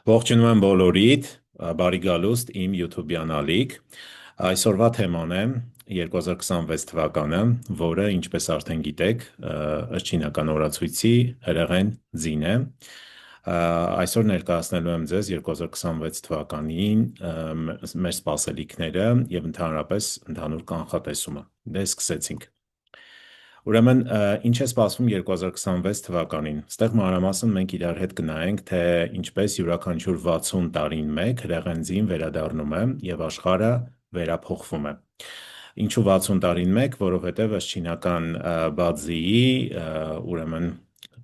Ողջունում եմ բոլորիդ, բարի գալուստ իմ YouTube-յան ալիք։ Այսօրվա թեման է 2026 թվականը, որը, ինչպես արդեն գիտեք, ըստ չինական օրացույցի հրեղեն ձին է։ Այսօր ներկայացնելու եմ ձեզ 2026 թվականին մեր սպասելիքները եւ ընդհանրապես ընդհանուր կանխատեսումը։ Դե սկսեցինք։ Ուրեմն, ինչ է սպասվում 2026 թվականին։ Ստեղ մանրամասն մենք իրար հետ կնայենք, թե ինչպես յուրաքանչյուր 60 տարին մեկ հրեղենձին վերադառնում է եւ աշխարհը վերափոխվում է։ Ինչու 60 տարին մեկ, որովհետեւ ըստ չինական բադզիի, ուրեմն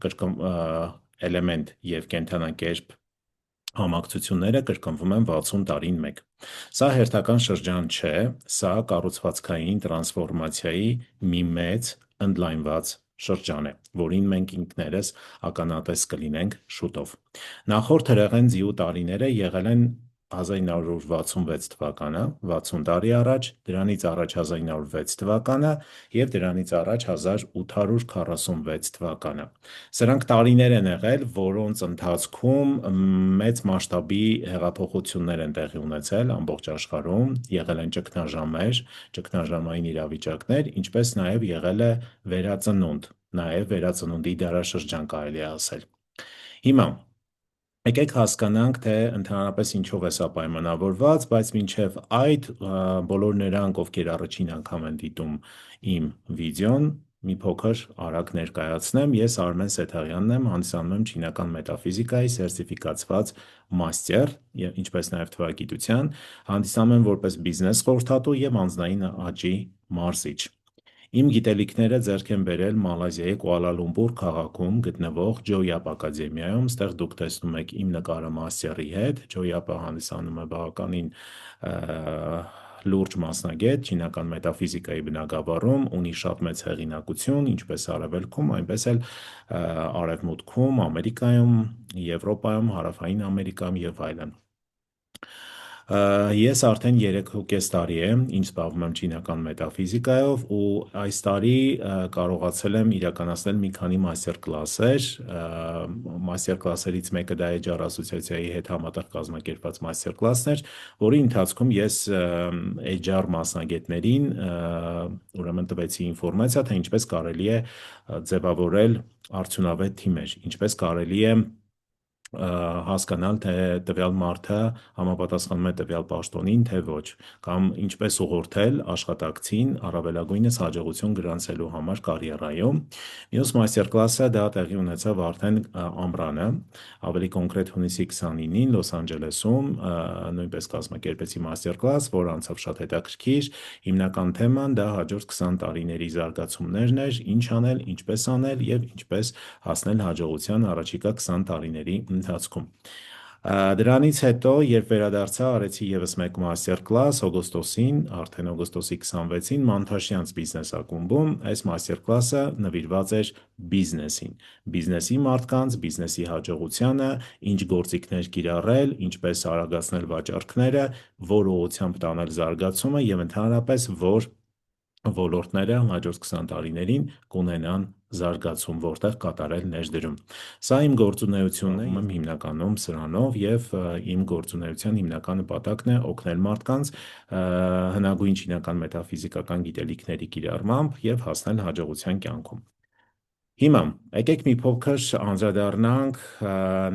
կրկն էլեմենտ եւ կենթանակերպ համակցությունները կրկնվում են 60 տարին մեկ։ Սա հերթական շրջան չէ, սա կառուցվածքային տրանսֆորմացիայի մի մեծ ընդլայնված շրջան է, որին մենք ինքներս ականատես կլինենք շուտով։ Նախորդ հրեղեն ձիու տարիները եղել են 1966 թվականը, 60 տարի առաջ, դրանից առաջ 1906 թվականը եւ դրանից առաջ 1846 թվականը։ Սրանք տարիներ են եղել, որոնց ընթացքում մեծ մասշտաբի հեղափոխություններ են տեղի ունեցել ամբողջ աշխարհում, եղել են ճգնաժամեր, ճգնաժամային իրավիճակներ, ինչպես նաև եղել է վերածնունդ, նաև վերածնունդի դարաշրջան կարելի է ասել։ Հիմա եկեք հասկանանք, թե ընդհանրապես ինչով է սա պայմանավորված, բայց մինչև այդ բոլոր նրանք, ովքեր առաջին անգամ են դիտում իմ վիդեոն, մի փոքր արագ ներկայացնեմ, ես Արմեն Սեթաղյանն եմ, հանդիսանում եմ չինական մետաֆիզիկայի սերտիֆիկացված մաստեր, ինչպես նաև թվագիտության, հանդիսանում եմ որպես բիզնես խորհրդատու եւ անձնային աճի մարզիչ։ Իմ գիտելիքները ձեռք են բերել Մալազիայի Կուալալումպուր քաղաքում գտնվող Ջոյապ ակադեմիայում, ստեղ դուք տեսնում եք իմ նկարը մաստերի հետ, Ջոյապը հանդիսանում է բավականին լուրջ մասնագետ չինական մետաֆիզիկայի բնագավառում, ունի շատ մեծ հեղինակություն, ինչպես Արևելքում, այնպես էլ Արևմուտքում, Ամերիկայում, Եվրոպայում, Հարավային Ամերիկայում եւ այլն։ Ես արդեն 3.5 տարի է, ինչ զբաղվում եմ չինական մետաֆիզիկայով ու այս տարի կարողացել եմ իրականացնել մի քանի մաստեր կլասեր, մաստեր կլասերից մեկը դա HR ասոցիացիայի հետ համատեղ կազմակերպված մաստեր կլասն էր, որի ընթացքում ես HR մասնագետներին ուրեմն տվեցի ինֆորմացիա, թե ինչպես կարելի է ձևավորել արդյունավետ թիմեր, ինչպես կարելի է հասկանալ, թե տվյալ մարդը համապատասխանում է տվյալ պաշտոնին, թե ոչ, կամ ինչպես ուղղորդել աշխատակցին առավելագույնս հաջողություն գրանցելու համար կարիերայում։ Մյուս մաստեր կլասը դա տեղի ունեցավ արդեն ամռանը, ավելի կոնկրետ հունիսի 29-ին Լոս Անջելեսում, նույնպես կազմակերպեցի մաստեր կլաս, որը անցավ շատ հետաքրքիր, հիմնական թեման դա հաջորդ 20 տարիների զարգացումներն էր, ինչ անել, ինչպես անել եւ ինչպես հասնել հաջողության առաջիկա 20 տարիների ընթացքում։ Դրանից հետո, երբ վերադարձա, արեցի եւս մեկ մաստեր կլաս օգոստոսին, արդեն օգոստոսի 26-ին Մանթաշյանց բիզնես ակումբում, այս մաստեր կլասը նվիրված էր բիզնեսին, բիզնեսի մարդկանց, բիզնեսի հաջողությանը, ինչ գործիքներ կիրառել, ինչպես արագացնել վաճառքները, որ ուղղությամբ տանել զարգացումը եւ ընդհանրապես որ ոլորտները հաջորդ 20 տարիներին կունենան զարգացում, որտեղ կատարել ներդրում։ Սա իմ գործունեությունն է, եմ հիմնականում սրանով եւ իմ գործունեության հիմնական նպատակն է օգնել մարդկանց հնագույն չինական մետաֆիզիկական գիտելիքների կիրառմամբ եւ հասնել հաջողության կյանքում։ Հիմա եկեք մի փոքր անդրադառնանք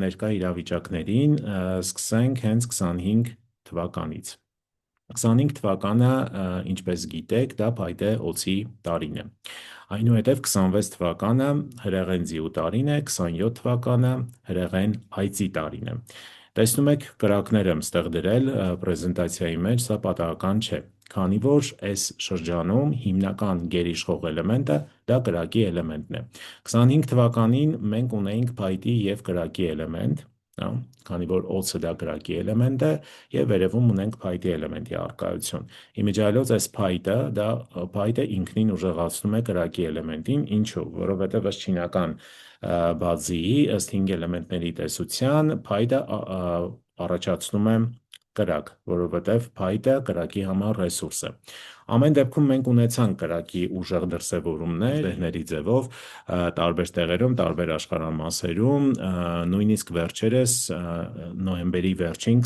ներկա իրավիճակներին, սկսենք հենց 25 թվականից։ 25 թվականը, ինչպես գիտեք, դա փայտե օձի տարին է։ Այնուհետև 26 թվականը հրեղեն ձիու տարին է, 27 թվականը հրեղեն այծի տարին է։ Տեսնում եք, կրակներ եմ ստեղ դրել պրեզենտացիայի մեջ, սա պատահական չէ, քանի որ այս շրջանում հիմնական գերիշխող էլեմենտը դա կրակի էլեմենտն է։ 25 թվականին մենք ունեինք փայտի եւ կրակի էլեմենտ, քանի որ օձը դա կրակի էլեմենտ է եւ վերևում ունենք փայտի էլեմենտի առկայություն։ Իմիջիայլոց այս փայտը ինքնին ուժեղացնում է կրակի էլեմենտին, ինչու՞, որովհետեւ ըստ չինական բադզիի ըստ 5 էլեմենտների տեսության փայտը առաջացնում է կրակ, որովհետև փայտը կրակի համար ռեսուրս է։ Ամեն դեպքում մենք ունեցանք կրակի ուժեղ դրսևորումներ դեղների ձևով տարբեր տեղերում, տարբեր աշխարհամասերում, նույնիսկ վերջերս նոյեմբերի վերջին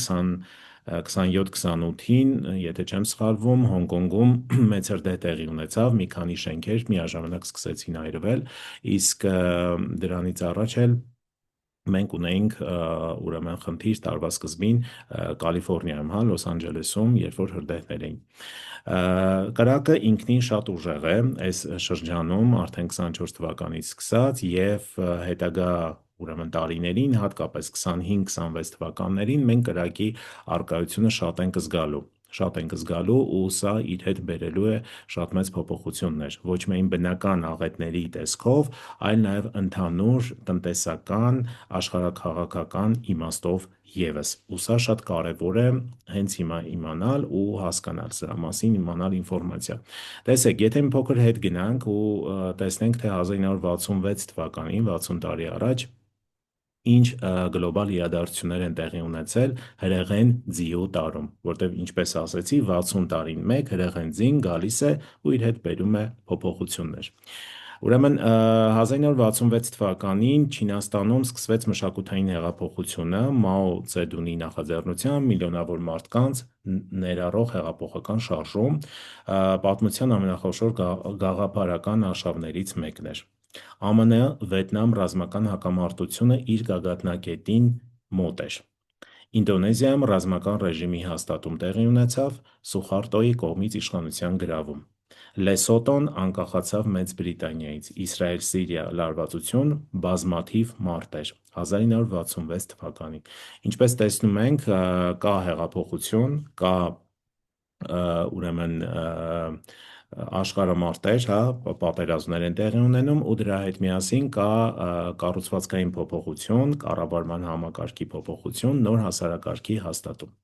27-28-ին, եթե չեմ սխալվում, Հոնկոնգում մեծ հրդեհ տեղի ունեցավ, մի քանի շենքեր միաժամանակ սկսեցին այրվել, իսկ դրանից առաջ էլ մենք ունեինք ուրեմն խնդիր տարվա սկզբին Կալիֆոռնիայում, Լոս Անջելեսում, երբ որ հրդեհներ էին։ Կրակը ինքնին շատ ուժեղ է այս շրջանում արդեն 24 թվականից սկսած եւ հետագա ուրեմն տարիներին, հատկապես 25-26 թվականներին մենք կրակի արկայությունը շատ ենք զգալու ու սա իր հետ բերելու է շատ մեծ փոփոխություններ, ոչ միայն բնական աղետների տեսքով, այլ նաև ընդհանուր տնտեսական, աշխարհաքաղաքական իմաստով ևս։ Ու սա շատ կարևոր է հենց հիմա իմանալ ու հասկանալ սրա մասին, իմանալ ինֆորմացիա։ Տեսեք, եթե մի փոքր հետ գնանք ու տեսնենք, թե 1966 թվականին, 60 տարի առաջ ինչ գլոբալ իրադարձություններ են տեղի ունեցել հրեղեն ձիու տարում, որտեղ ինչպես ասեցի, 60 տարին մեկ հրեղեն ձին գալիս է ու իր հետ բերում է փոփոխություններ։ Ուրեմն 1966 թվականին Չինաստանում սկսվեց մշակութային հեղափոխությունը Մաո Ցեդունի նախաձեռնությամբ միլիոնավոր մարդկանց ներառող հեղափոխական շարժում, պատմության ամենախոշոր գաղափարական արշավներից մեկն էր։ ԱՄՆ Վիետնամ ռազմական հակամարտությունը իր գագաթնակետին մոտ էր։ Ինդոնեզիայում ռազմական ռեժիմի հաստատում տեղի ունեցավ Սուխարտոյի կողմից իշխանության գրավում։ Լեսոտոն անկախացավ Մեծ Բրիտանիայից, Իսրայել-Սիրիա լարվածություն, բազմաթիվ մարտեր 1966 թվականին։ Ինչպես տեսնում ենք, կա հեղափոխություն, կա ուրեմն աշխարհամարտեր, պատերազմներ են տեղի ունենում ու դրա հետ միասին կա կառուցվածքային փոփոխություն, կառավարման համակարգի փոփոխություն, նոր հասարակարգի հաստատում։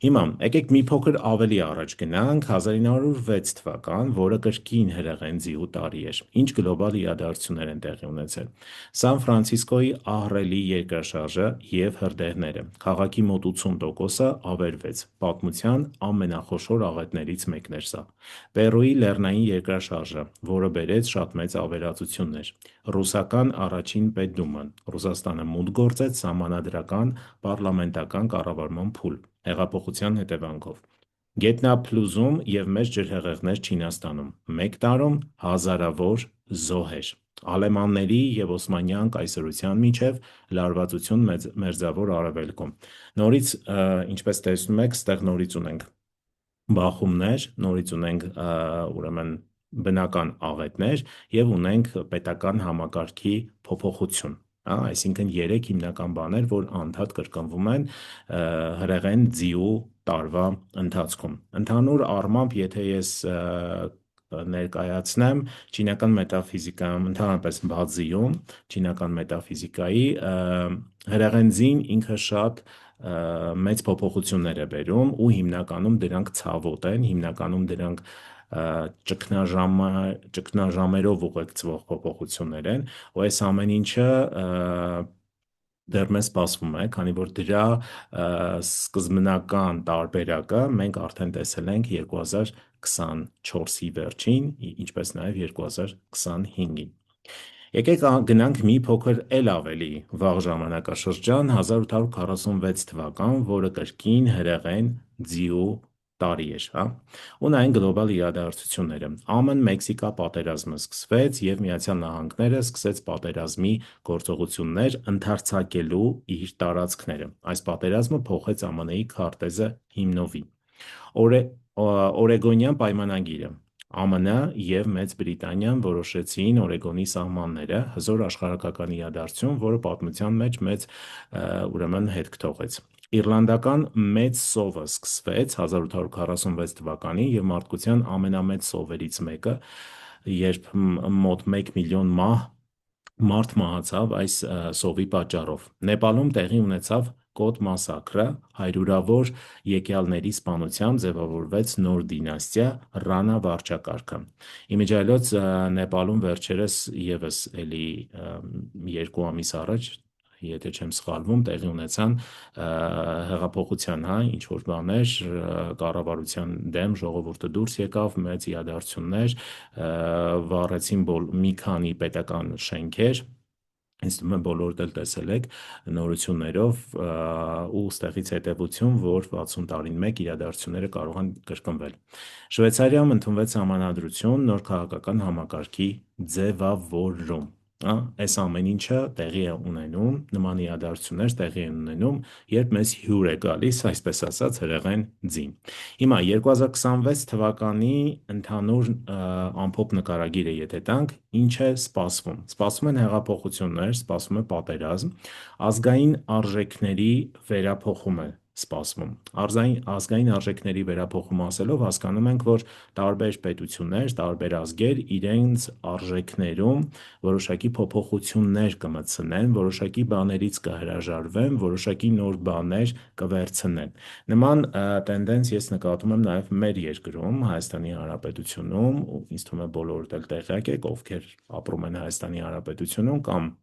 Հիմա եկեք մի փոքր ավելի առաջ գնանք 1906 թվական, որը կրկին հրեղեն ձիու տարի էր։ Ինչ գլոբալ իրադարձություններ են տեղի ունեցել։ Սան Ֆրանցիսկոյի ահռելի երկրաշարժը եւ հրդեհները։ Քաղաքի մոտ 80%-ը ավերվեց։ Պատմության ամենախոշոր աղետներից մեկն էր սա։ Պերուի լեռնային երկրաշարժը, որը բերեց շատ մեծ ավերածություններ։ Ռուսական առաջին պետդուման։ Ռուսաստանը մուտք գործեց սահմանադրական պառլամենտական կառավարման փուլ հեղափոխության հետևանքով։ Գետնափլուզում եւ մեծ ջրհեղեղներ Չինաստանում։ Մեկ տարում հազարավոր զոհեր։ Ալեմանների եւ Օսմանյան կայսրության միջև լարվածություն Մերձավոր Արևելքում։ Նորից, ինչպես տեսնում եք, ստեղ նորից ունենք բախումներ, նորից ունենք ուրեմն բնական աղետներ եւ ունենք պետական համակարգի փոփոխություն։ Այսինքն 3 հիմնական բաներ, որ անդադ կրկնվում են հրեղեն ձիու տարվա ընթացքում։ Ընդհանուր առմամբ, եթե ես ներկայացնեմ չինական մետաֆիզիկայում, ընդհանրապես բազիում, չինական մետաֆիզիկայի հրեղեն ձին ինքը շատ մեծ փոփոխություններ է բերում ու հիմնականում դրանք ցավոտ են, հիմնականում դրանք ճգնաժամերով ուղեկցվող փոփոխություններ են, ու այս ամեն ինչը դեռ մեզ սպասվում է, քանի որ դրա սկզբնական տարբերակը մենք արդեն տեսել ենք 2024-ի վերջին, ինչպես նաև 2025-ին։ Եկեք գնանք մի փոքր էլ ավելի վաղ ժամանակաշրջան 1846 թվական, որը կրկին հրեղեն ձիու տարի էր, ու նայենք գլոբալ իրադարձությունները։ ԱՄՆ-Մեքսիկա պատերազմը սկսվեց եւ Միացյալ Նահանգները սկսեց պատերազմի գործողություններ ընդարձակելու իր տարածքները։ Այս պատերազմը փոխեց ԱՄՆ-ի քարտեզը հիմնովի։ Օրեգոնյան պայմանագիրը ԱՄՆ եւ Մեծ Բրիտանիան որոշեցին Օրեգոնի սահմանները, հզոր աշխարհակական իրադարձություն, որը պատմության մեջ մեծ ուրեմն հետք թողեց։ Իռլանդական մեծ սովը սկսվեց 1846 թվականին եւ մարդկության ամենամեծ սովերից մեկը, երբ մոտ 1 միլիոն մարդ մահացավ այս սովի պատճառով։ Նեպալում տեղի ունեցավ Կոտ մասակրը, հարյուրավոր եկյալների սպանությամբ ձևավորվեց նոր դինաստիա Ռանա վարչակարգը։ Իմիջիայլոց Նեպալում վերջերս եւս էլի 2 ամիս առաջ, եթե չեմ սխալվում, տեղի ունեցան հեղափոխության, ինչ որ բաներ, կառավարության դեմ ժողովուրդը դուրս եկավ, մեծ իրադարձություններ, վառեցին մի քանի պետական շենքեր, ինձ թվում է բոլորդ էլ տեսել եք նորություններով ու ստեղից հետևություն, որ 60 տարին մեկ իրադարձությունները կարող են կրկնվել։ Շվեյցարիայում ընդունվեց համանadrություն նոր քաղաքական համակարգի ձևավորում։ Այս ամեն ինչը տեղի է ունենում, նման իրադարձություններ տեղի են ունենում, երբ մեզ հյուր է գալիս, այսպես ասած, հրեղեն ձին։ Հիմա 2026 թվականի ընդհանուր ամփոփ նկարագիրը եթե տանք, ինչ է սպասվում։ Սպասվում են հեղափոխություններ, սպասվում է պատերազմ, ազգային արժեքների վերափոխում է սպասվում։ Ազգային արժեքների վերափոխում ասելով հասկանում ենք, որ տարբեր պետություններ, տարբեր ազգեր իրենց արժեքներում որոշակի փոփոխություններ կմտցնեն, որոշակի բաներից կհրաժարվեն, որոշակի նոր բաներ կվերցնեն։ Նման տենդենց ես նկատում եմ նաև մեր երկրում, Հայաստանի Հանրապետությունում, ինձ թվում է բոլորդ էլ տեղյակ եք, ովքեր ապրում են Հայաստանի Հանրապետությունում կամ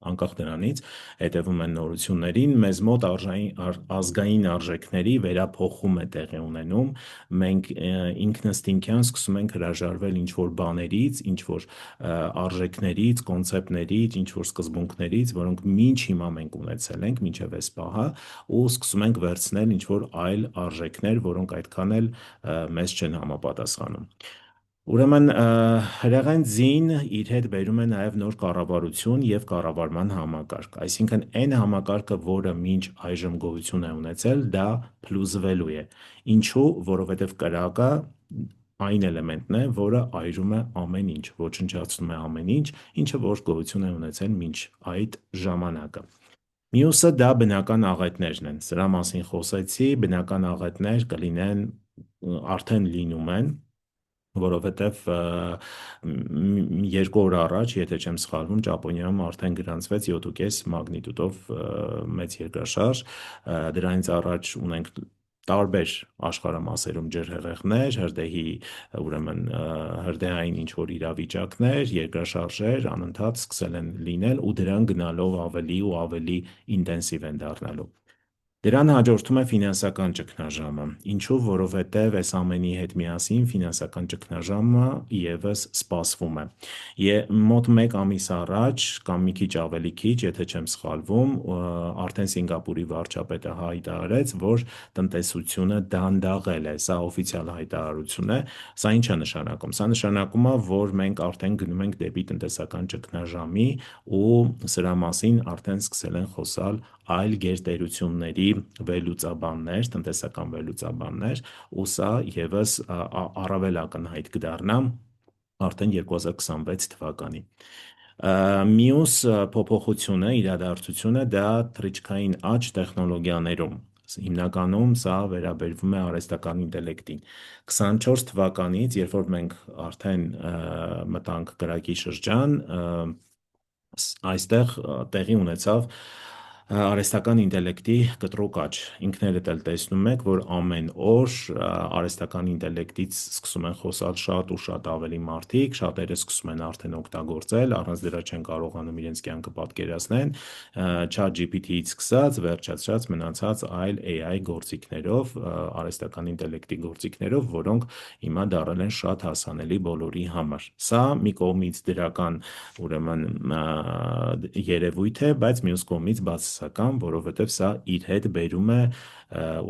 անկախ դրանից հետևում են նորություններին, մեզ մոտ ազգային արժեքների վերափոխում է տեղի ունենում, մենք ինքնըստինքյան սկսում ենք հրաժարվել ինչ-որ բաներից, ինչ-որ արժեքներից, կոնցեպտներից, ինչ-որ սկզբունքներից, որոնք մինչ հիմա մենք ունեցել ենք, մինչև այս պահը, ու սկսում ենք վերցնել ինչ-որ այլ արժեքներ, որոնք այդքան էլ մեզ չեն համապատասխանում։ Ուրեմն հրեղեն ձին իր հետ բերում է նաև նոր կառավարություն եւ կառավարման համակարգ, այսինքն այն համակարգը, որը մինչ այժմ գոյություն է ունեցել, դա փլուզվելու է։ Ինչու՞, որովհետեւ կրակը այն էլեմենտն է, որը այրում է ամեն ինչ, ոչնչացնում է ամեն ինչ, ինչը որ գոյություն է ունեցել մինչ այդ ժամանակը։ Մյուսը դա բնական աղետներն են, սրա մասին խոսեցի, բնական աղետներ կլինեն, արդեն լինում են, որովհետև 2 օր առաջ, եթե չեմ սխալվում, Ճապոնիայում արդեն գրանցվեց 7.5 մագնիտուդով մեծ երկրաշարժ, դրանից առաջ ունենք տարբեր աշխարհամասերում ջրհեղեղներ, ուրեմն հրդեհային ինչ-որ իրավիճակներ, երկրաշարժեր անընդհատ սկսել են լինել ու դրան գնալով ավելի ու ավելի ինտենսիվ են դառնալու։ Դրան հաջորդում է ֆինանսական ճգնաժամը, ինչու, որովհետև այս ամենի հետ միասին ֆինանսական ճգնաժամը ևս սպասվում է։ Մոտ 1 ամիս առաջ կամ մի քիչ ավելի քիչ, եթե չեմ սխալվում, արդեն Սինգապուրի վարչապետը հայտարարեց, որ տնտեսությունը դանդաղել է, սա օֆիցիալ հայտարարություն է, սա ինչ է նշանակում։ Սա նշանակում է, որ մենք արդեն գնում ենք դեպի տնտեսական ճգնաժամի ու սրա մասին արդեն սկսել են խոսալ այլ գերտերությունների վերլուծաբաններ, տնտեսական վերլուծաբաններ, ու սա ևս առավել ակնհայտ կդառնա արդեն 2026 թվականին։ Մյուս փոփոխությունը, իրադարձությունը դա թռիչքային աճ տեխնոլոգիաներում։ Հիմնականում սա վերաբերվում է արհեստական ինտելեկտին։ 24 թվականից, երբ որ մենք արդեն մտանք կրակի շրջան, այստեղ տեղի ունեցավ արհեստական ինտելեկտի կտրուկ աճ։ Ինքներդ էլ տեսնում եք, որ ամեն օր արհեստական ինտելեկտից սկսում են խոսալ շատ ու շատ ավելի մարդիկ, շատերը սկսում են արդեն օգտագործել, առանց դրա չեն կարողանում իրենց կյանքը պատկերացնեն, ChatGPT-ից սկսած, վերջացրած մնացած այլ AI գործիքներով, արհեստական ինտելեկտի գործիքներով, որոնք հիմա դառել են շատ հասանելի բոլորի համար։ Սա մի կողմից դրական, ուրեմն երևույթ է, բայց մյուս կողմից բացասական, որովհետև սա իր հետ բերում է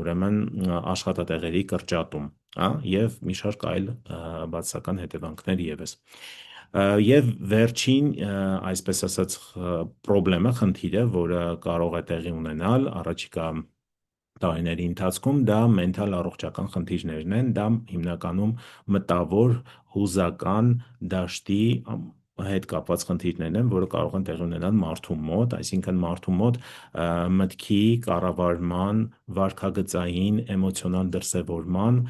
ուրեմն աշխատատեղերի կրճատում, եւ մի շարք այլ բացասական հետևանքներ ևս։ Եվ վերջին, այսպես ասած, խնդիրը, որը կարող է տեղի ունենալ առաջիկա տարիների ընթացքում, դա մենթալ առողջական խնդիրներն են, դա հիմնականում մտավոր, հուզական, դաշտի հետ կապված խնդիրներն են, որը կարող են տեղի ունենալ մարդու մոտ, այսինքն մարդու մոտ մտքի կառավարման, վարքագծային, էմոցիոնալ դրսևորման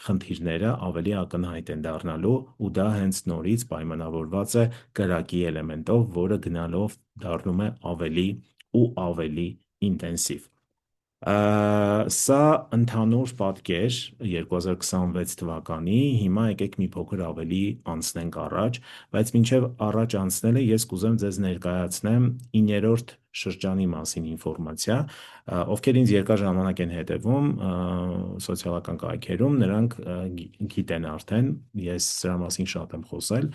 խնդիրները ավելի ակնհայտ են դառնալու ու դա հենց նորից պայմանավորված է կրակի էլեմենտով, որը գնալով դառնում է ավելի ու ավելի ինտենսիվ։ Սա ընդհանուր պատկեր 2026 թվականի, հիմա եկեք մի փոքր ավելի անցնենք առաջ, բայց մինչև առաջ անցնելը ես կուզեմ ձեզ ներկայացնեմ 9-րդ շրջանի մասին ինֆորմացիա, ովքեր ինձ երկար ժամանակ են հետևում սոցիալական կայքերում, նրանք գիտեն արդեն, ես սրա մասին շատ եմ խոսել,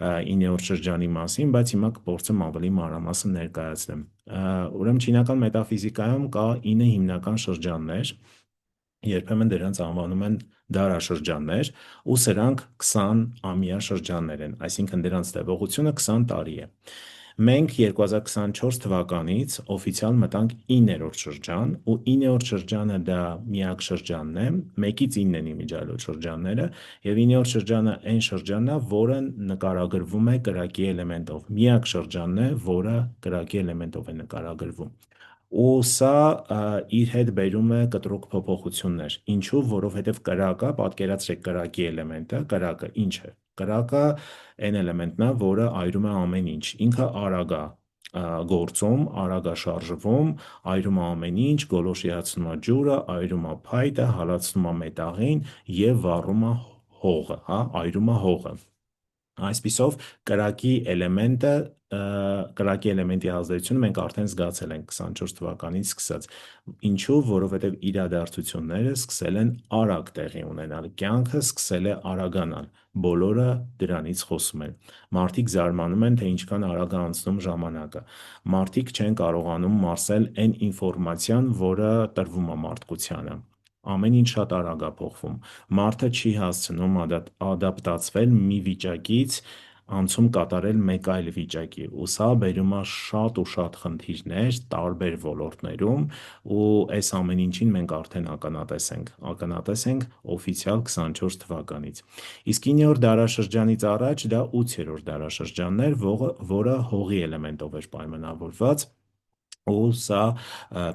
9-րդ շրջանի մասին, բայց հիմա կփորձեմ ավելի մանրամասն ներկայացնեմ։ Ուրեմն չինական մետաֆիզիկայում կա 9 հիմնական շրջաններ, երբեմն դրանց անվանում են դարաշրջաններ, ու սրանք 20-ամյա շրջաններ են, այսինքն դրանց տևողությունը 20 տարի է։ Մենք 2024 թվականից օֆիցիալ մտանք 9-րդ շրջան, ու 9-րդ շրջանը դա միակ շրջանն է, 1-ից 9 են իմիջիայլոտ շրջանները, եւ 9-րդ շրջանը այն շրջանն է, որը նկարագրվում է կրակի էլեմենտով։ Միակ շրջանն է, որը կրակի էլեմենտով է նկարագրվում։ Ու սա իր հետ բերում է կտրուկ փոփոխություններ։ Ինչու՞, որովհետև կրակը, պատկերացրեք կրակի էլեմենտը, կրակը ինչ է։ Կրակը այն էլեմենտն է, որը այրում է ամեն ինչ։ Ինքը արագ է գործում, արագ է շարժվում, այրում է ամեն ինչ, գոլորշիացնում է ջուրը, այրում է փայտը, հալածնում է մետաղին եւ վառում է հողը, հա, այրում է հողը։ Այսպիսով կրակի էլեմենտի ազդեցությունը մենք արդեն զգացել ենք 24 թվականից սկսած։ Ինչու՞, որովհետև իրադարձությունները սկսել են արագ տեղի ունենալ, կյանքը սկսել է արագանալ, բոլորը դրանից խոսում են։ Մարդիկ զարմանում են, թե ինչքան արագ է անցնում ժամանակը։ Մարդիկ չեն կարողանում մարսել այն ինֆորմացիան, որը տրվում է մարդկությանը։ Ամեն ինչ շատ արագ է փոխվում։ Մարդը չի հասցնում ադապտացվել մի վիճակից անցում կատարել մեկ այլ վիճակի, ու սա բերում է շատ ու շատ խնդիրներ տարբեր ոլորտներում, ու այս ամեն ինչին մենք արդեն ականատես ենք օֆիցիալ 24 թվականից։ Իսկ 9-րդ դարաշրջանից առաջ դա 8-րդ դարաշրջանն էր, որը հողի էլեմենտով էր պայմանավորված, ու սա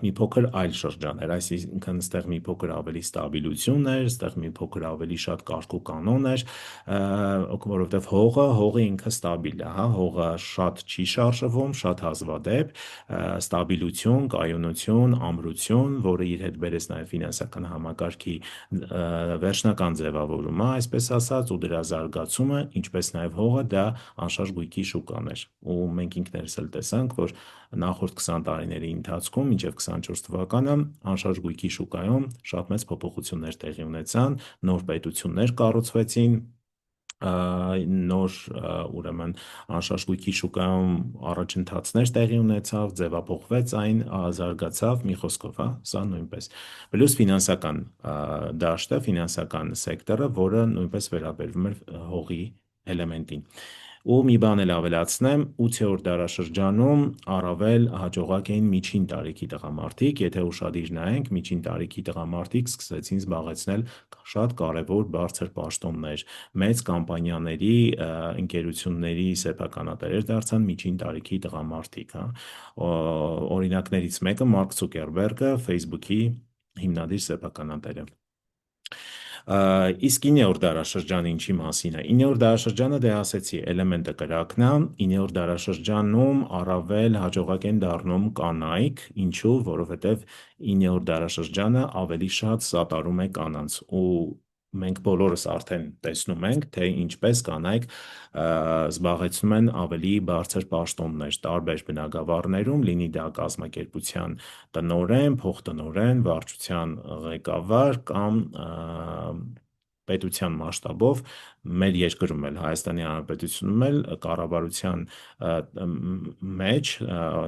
մի փոքր այլ շրջան էր, այսինքն ստեղ մի փոքր ավելի ստաբիլություն էր, ստեղ մի փոքր ավելի շատ կարգ ու կանոն էր, որովհետև հողը ինքը ստաբիլ է, հա, հողը շատ չի շարժվում, շատ հազվադեպ, ստաբիլություն, կայունություն, ամրություն, որը իր հետ բերեց նաև ֆինանսական համակարգի վերջնական ձևավորումը, այսպես ասած, ու դրա զարգացումը, ինչպես նաև հողը դա անշարժ գույքի շուկան էր, ու մենք ինքներս էլ տեսանք, որ նախորդ 20 տարիների ընթացքում մինչև 24 թվականը անշարժ գույքի շուկայում շատ մեծ փոփոխություններ տեղի ունեցան, նոր պետություններ կառուցվեցին, նոր ուրեմն անշարժ գույքի շուկայում առաջընթացներ տեղի ունեցավ, ձևափոխվեց այն, զարգացավ, մի խոսքով, հա, սա նույնպես։ Պլյուս ֆինանսական դաշտը, ֆինանսական սեկտորը, որը նույնպես վերաբերվում էր հողի էլեմենտին։ Ու մի բան էլ ավելացնեմ, 8-րդ դարաշրջանում առավել հաջողակ էին միջին տարիքի տղամարդիկ, եթե ուշադիր նայենք, միջին տարիքի տղամարդիկ սկսեցին զբաղեցնել շատ կարևոր բարձր պաշտոններ, մեծ կամպանիաների, ընկերությունների սեփականատերեր դարձան միջին տարիքի տղամարդիկ, հա։ Օրինակներից մեկը Մարկ Ցուկերբերգը, Facebook-ի հիմնադիր սեփականատերը։ Իսկ 9-րդ դարաշրջանը ինչի մասին է։ 9-րդ դարաշրջանը դե ասեցի, էլեմենտը կրակն է, 9-րդ դարաշրջանում առավել հաջողակ են դառնում կանայք, ինչու, որովհետև 9-րդ դարաշրջանը ավելի շատ սատարում է կանանց, ու մենք բոլորս արդեն տեսնում ենք, թե ինչպես կանայք զբաղեցնում են ավելի բարձր պաշտոններ տարբեր բնագավառներում, լինի դա կազմակերպության տնօրեն, փոխտնօրեն, վարչության ղեկավար կամ պետության մասշտաբով մեր երկրում էլ Հայաստանի Հանրապետությունում էլ կառավարության մեջ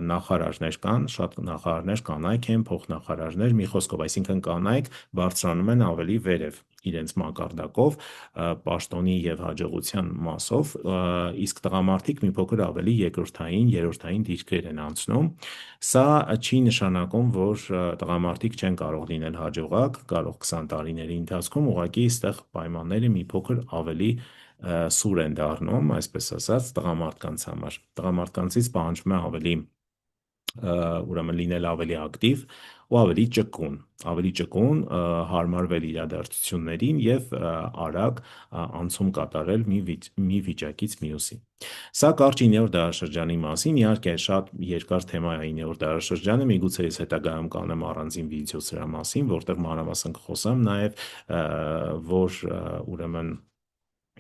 նախարարներ կան, շատ նախարարներ կանայք են, փոխնախարարներ, մի խոսքով, այսինքն կանայք բարձրանում են ավելի վերև իրենց մակարդակով, պաշտոնի եւ հաջողության մասով, իսկ տղամարդիկ մի փոքր ավելի երկրորդային, երրորդային դիրքեր են անցնում։ Սա չի նշանակում, որ տղամարդիկ չեն կարող լինել հաջողակ, կարող 20 տարիների ընթացքում, ուղղակի այստեղ պայմանները մի փոքր ավելի սուր են դառնում, այսպես ասած, տղամարդկանց համար։ Տղամարդկանցից պահանջվում է ավելի ուրեմն լինել ավելի ակտիվ ու ավելի ճկուն հարմարվել իրադարձություններին եւ արագ անցում կատարել մի վիճակից մյուսի։ Սա կարճ 9-րդ դարաշրջանի մասին, իհարկե շատ երկար թեմա է 9-րդ դարաշրջանը, միգուցե ես հետագայում կանեմ առանձին վիդեո սրա մասին, որտեղ մանրամասն կխոսեմ նաև, որ ուրեմն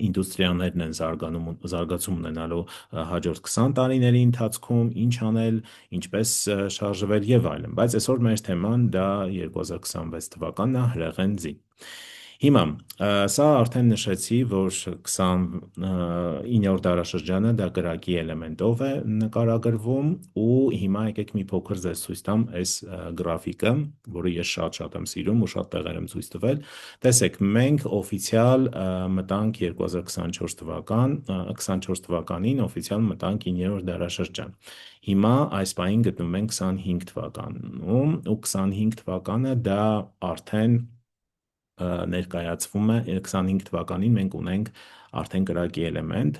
ինդուստրիաներն են զարգացում ունենալու հաջորդ 20 տարիների ընթացքում, ինչ անել, ինչպես շարժվել եւ այլն, բայց այսօր մեր թեման դա 2026 թվականն է, հրեղեն ձի։ Հիմա, սա արդեն նշեցի, որ 29-րդ դարաշրջանը դա կրակի էլեմենտով է նկարագրվում ու հիմա եկեք մի փոքր ձեզ ցույց տամ այս գրաֆիկը, որը ես շատ եմ սիրում ու շատ տեղեր եմ ցույց տվել։ Տեսեք, մենք օֆիցիալ մտանք 2024 թվականին օֆիցիալ մտանք 9-րդ դարաշրջան։ Հիմա այս պահին գտնվում ենք 25 թվականում ու 25 թվականը դա արդեն ներկայացվում է 25 թվականին մենք ունենք արդեն կրակի էլեմենտ,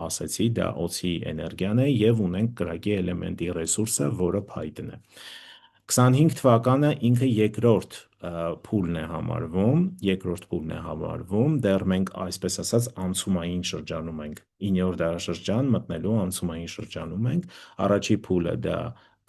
ասեցի, դա օձի էներգիան է եւ ունենք կրակի էլեմենտի ռեսուրսը, որը փայտն է։ 25 թվականը ինքը երկրորդ փուլն է համարվում, դեռ մենք այսպես ասած անցումային շրջանում ենք, 9-րդ դարաշրջան մտնելու անցումային շրջանում ենք, առաջի փուլը դա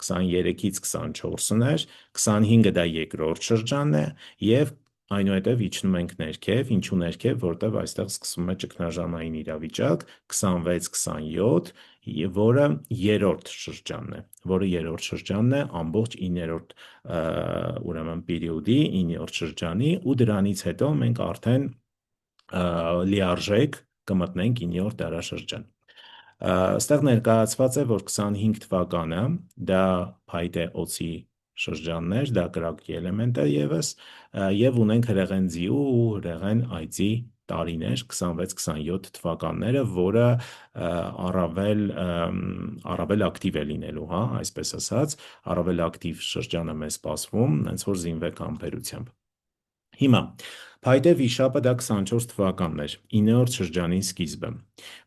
23-ից 24-ն էր, 25-ը դա երկրորդ շրջանն է եւ այնուհետև իջնում ենք ներքև, ինչու ներքև, որտեվ այստեղ սկսվում է ճգնաժամային իրավիճակ, 26-27, որը երրորդ շրջանն է, ամբողջ 9-րդ ուրեմն պերիոդի 9-րդ շրջանի ու դրանից հետո մենք արդեն լիարժեք կմտնենք 9-րդ դարաշրջան։ Այստեղ ներկայացված է, որ 25 թվականը դա փայտե օձի շրջանն էր, դա կրակի էլեմենտ է եւս, եւ ունենք հրեղեն ձիու ու հրեղեն այծի տարիներ 26-27 թվականները, որը առավել ակտիվ է լինելու, հա, այսպես ասած, առավել ակտիվ շրջանը մեզ սպասվում, հենց որ զինվեք համբերությամբ։ Հիմա, փայտե վիշապը դա 24 թվականն էր, 9-րդ շրջանի սկիզբը։